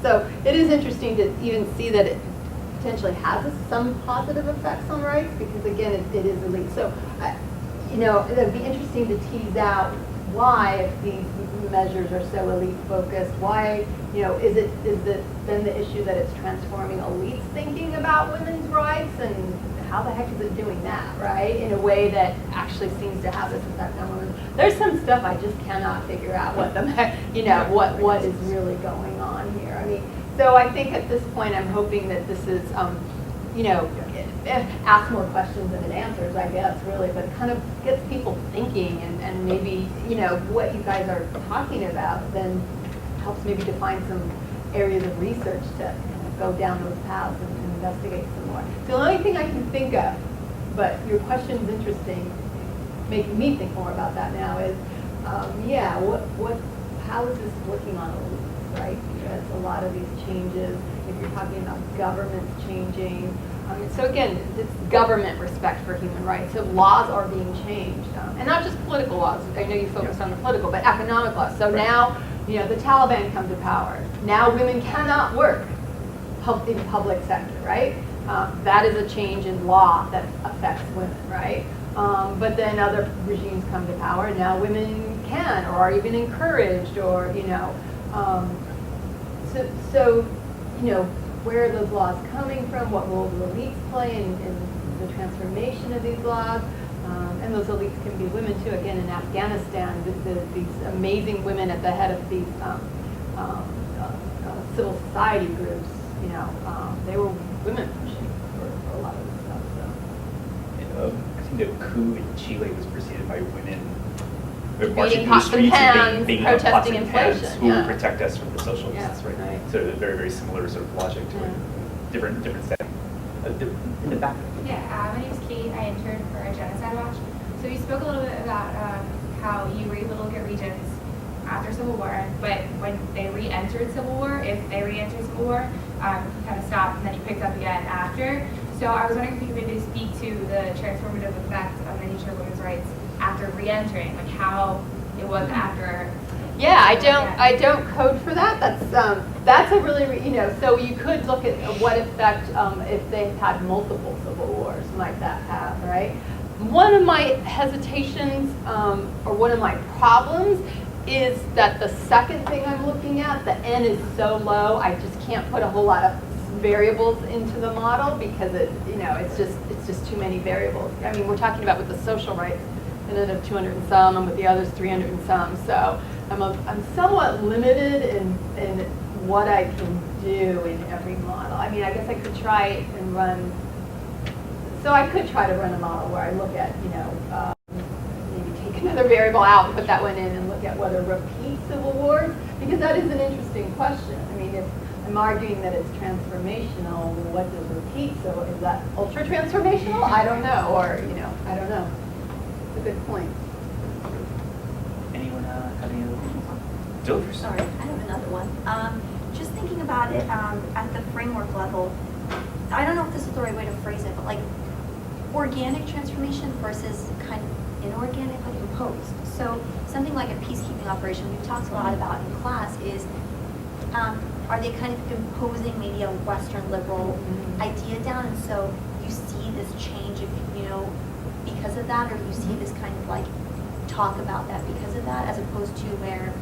So it is interesting to even see that it potentially has some positive effects on rights, because again, it is elite. So, it would be interesting to tease out why, if these measures are so elite focused, why, is it then the issue that it's transforming elites thinking about women's rights, and how the heck is it doing that, right? In a way that actually seems to have this effect on women. There's some stuff I just cannot figure out what what is really going on here. So I think at this point I'm hoping that this is, ask more questions than it answers, I guess, really, but it kind of gets people thinking, and maybe, what you guys are talking about then helps maybe define some areas of research to kind of go down those paths and investigate some more. The only thing I can think of, but your question's interesting, making me think more about that now is, how is this working on elites, right? Because a lot of these changes, if you're talking about governments changing, so again, it's government respect for human rights. So laws are being changed, and not just political laws. I know you focused on the political, but economic laws. So now, the Taliban come to power. Now women cannot work in public sector, right? That is a change in law that affects women, right? But then other regimes come to power, and now women can, or are even encouraged, or where are those laws coming from? What role do elites play in the transformation of these laws? And those elites can be women too. Again, in Afghanistan, these amazing women at the head of these civil society groups, they were women pushing for a lot of this stuff. So. I think the coup in Chile was preceded by women Beating pots and pans, banging on protesting pots and pans, inflation, who yeah. will protect us from the socialists, Yeah, right? right. So very, very similar sort of logic to it. Different setting. In the back. Yeah, my name's Kate. I interned for Genocide Watch. So you spoke a little bit about how you were able to look at regions after Civil War, but when they re-entered Civil War, if they re-entered Civil War, you kind of stopped and then you picked up again after. So I was wondering if you could maybe speak to the transformative effect of the nature of women's rights after re-entering, like how it was after. Yeah, I don't code for that. That's a really, so you could look at what effect if they had multiple civil wars might that have, right? One of my hesitations or one of my problems is that the second thing I'm looking at, the N is so low, I just can't put a whole lot of variables into the model because it's just too many variables. I mean, we're talking about with the social rights, and then of 200 and some, and with the others 300 and some. So I'm somewhat limited in what I can do in every model. I mean, I guess I could try and run. So I could try to run a model where I look at, maybe take another variable out and put that one in and look at whether repeat civil wars, because that is an interesting question. I mean, if I'm arguing that it's transformational, what does repeat? So is that ultra transformational? I don't know, or, I don't know. It's a good point. Anyone have any other questions? Jill, first. Sorry, I have another one. Just thinking about it at the framework level, I don't know if this is the right way to phrase it, but like organic transformation versus kind of inorganic, like imposed. So something like a peacekeeping operation we've talked a lot about in class is, are they kind of imposing maybe a Western liberal idea down, and so you see this change because of that, or you see this kind of like talk about that because of that, as opposed to where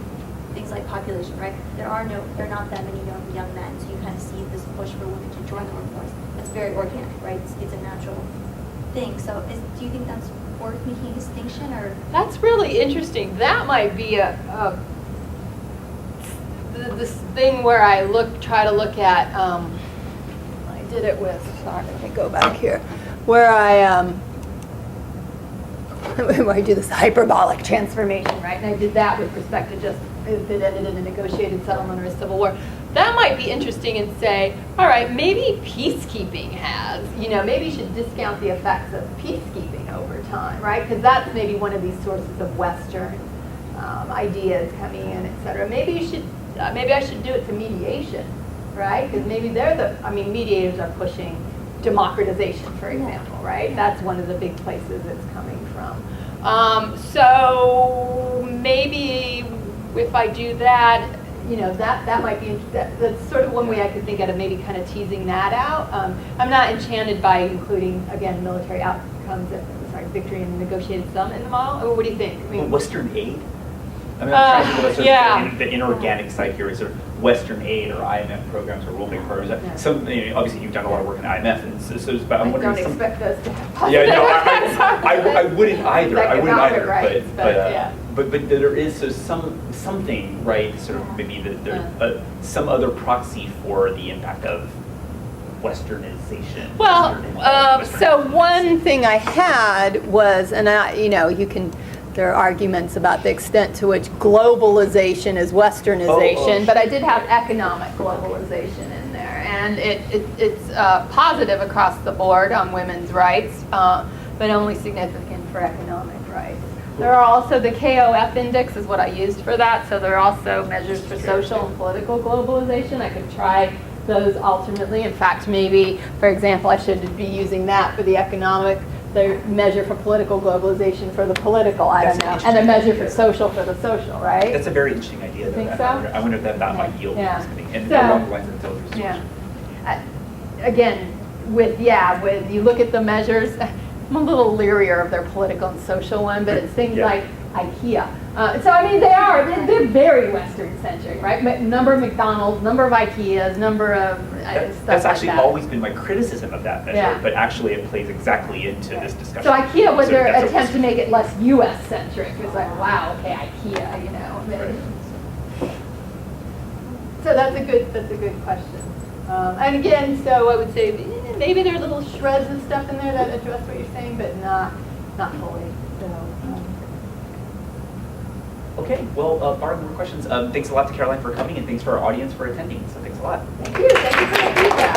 things like population, right? There are not that many young men, so you kind of see this push for women to join the workforce. It's very organic, right? It's a natural thing. So do you think that's worth making a distinction, or? That's really interesting. That might be this thing where I try to look at, I did it with, sorry, let me go back here, where where I do this hyperbolic transformation, right? And I did that with respect to just if it ended in a negotiated settlement or a civil war. That might be interesting and say, all right, maybe peacekeeping has, maybe you should discount the effects of peacekeeping over time, right? Because that's maybe one of these sources of Western ideas coming in, et cetera. Maybe I should do it to mediation, right? Because maybe mediators are pushing democratization, for example, right? That's one of the big places it's coming from. So maybe if I do that, that might be, that's sort of one way I could think of maybe kind of teasing that out. I'm not enchanted by including, again, military outcomes, victory and negotiated settlement in the model. Or what do you think? Western aid? I'm trying to think about yeah. the inorganic side here is sort of Western aid or IMF programs or World Bank programs. Yeah. Some, obviously you've done a lot of work in IMF, and so but I'm wondering. I don't expect those to have Yeah, no, positive I wouldn't either. I wouldn't either. Rights, but there is something, right? Sort of maybe some other proxy for the impact of Westernization. Well, so one thing I had was, and there are arguments about the extent to which globalization is Westernization, but I did have economic globalization in there. and it's positive across the board on women's rights, but only significant for economic rights. There are also the KOF index is what I used for that, so there are also measures for social and political globalization. I could try those alternately. In fact, maybe, for example, I should be using that for the economic, the measure for political globalization for the political, I don't know, and a measure for social for the social, right? That's a very interesting idea. Though. Think I so? wonder if that might yield Yeah. something. And So- along the lines of intelligence Yeah. research. Again, with you look at the measures, I'm a little leerier of their political and social one, but it's things Yeah. like IKEA. So I mean, they're very Western centric, right? Number of McDonald's, number of IKEAs, number of stuff That's like actually that. always been my criticism of that measure, Yeah. but actually it plays exactly into this discussion. So IKEA was So their that's a attempt to risk. make it less U.S. centric. It's like, wow, okay, IKEA, you know. Right. So that's a good question. And again, so I would say maybe there are little shreds and stuff in there that address what you're saying, but not fully. So, Okay, well, barring more questions, thanks a lot to Caroline for coming, and thanks for our audience for attending. So thanks a lot. thank you for the feedback.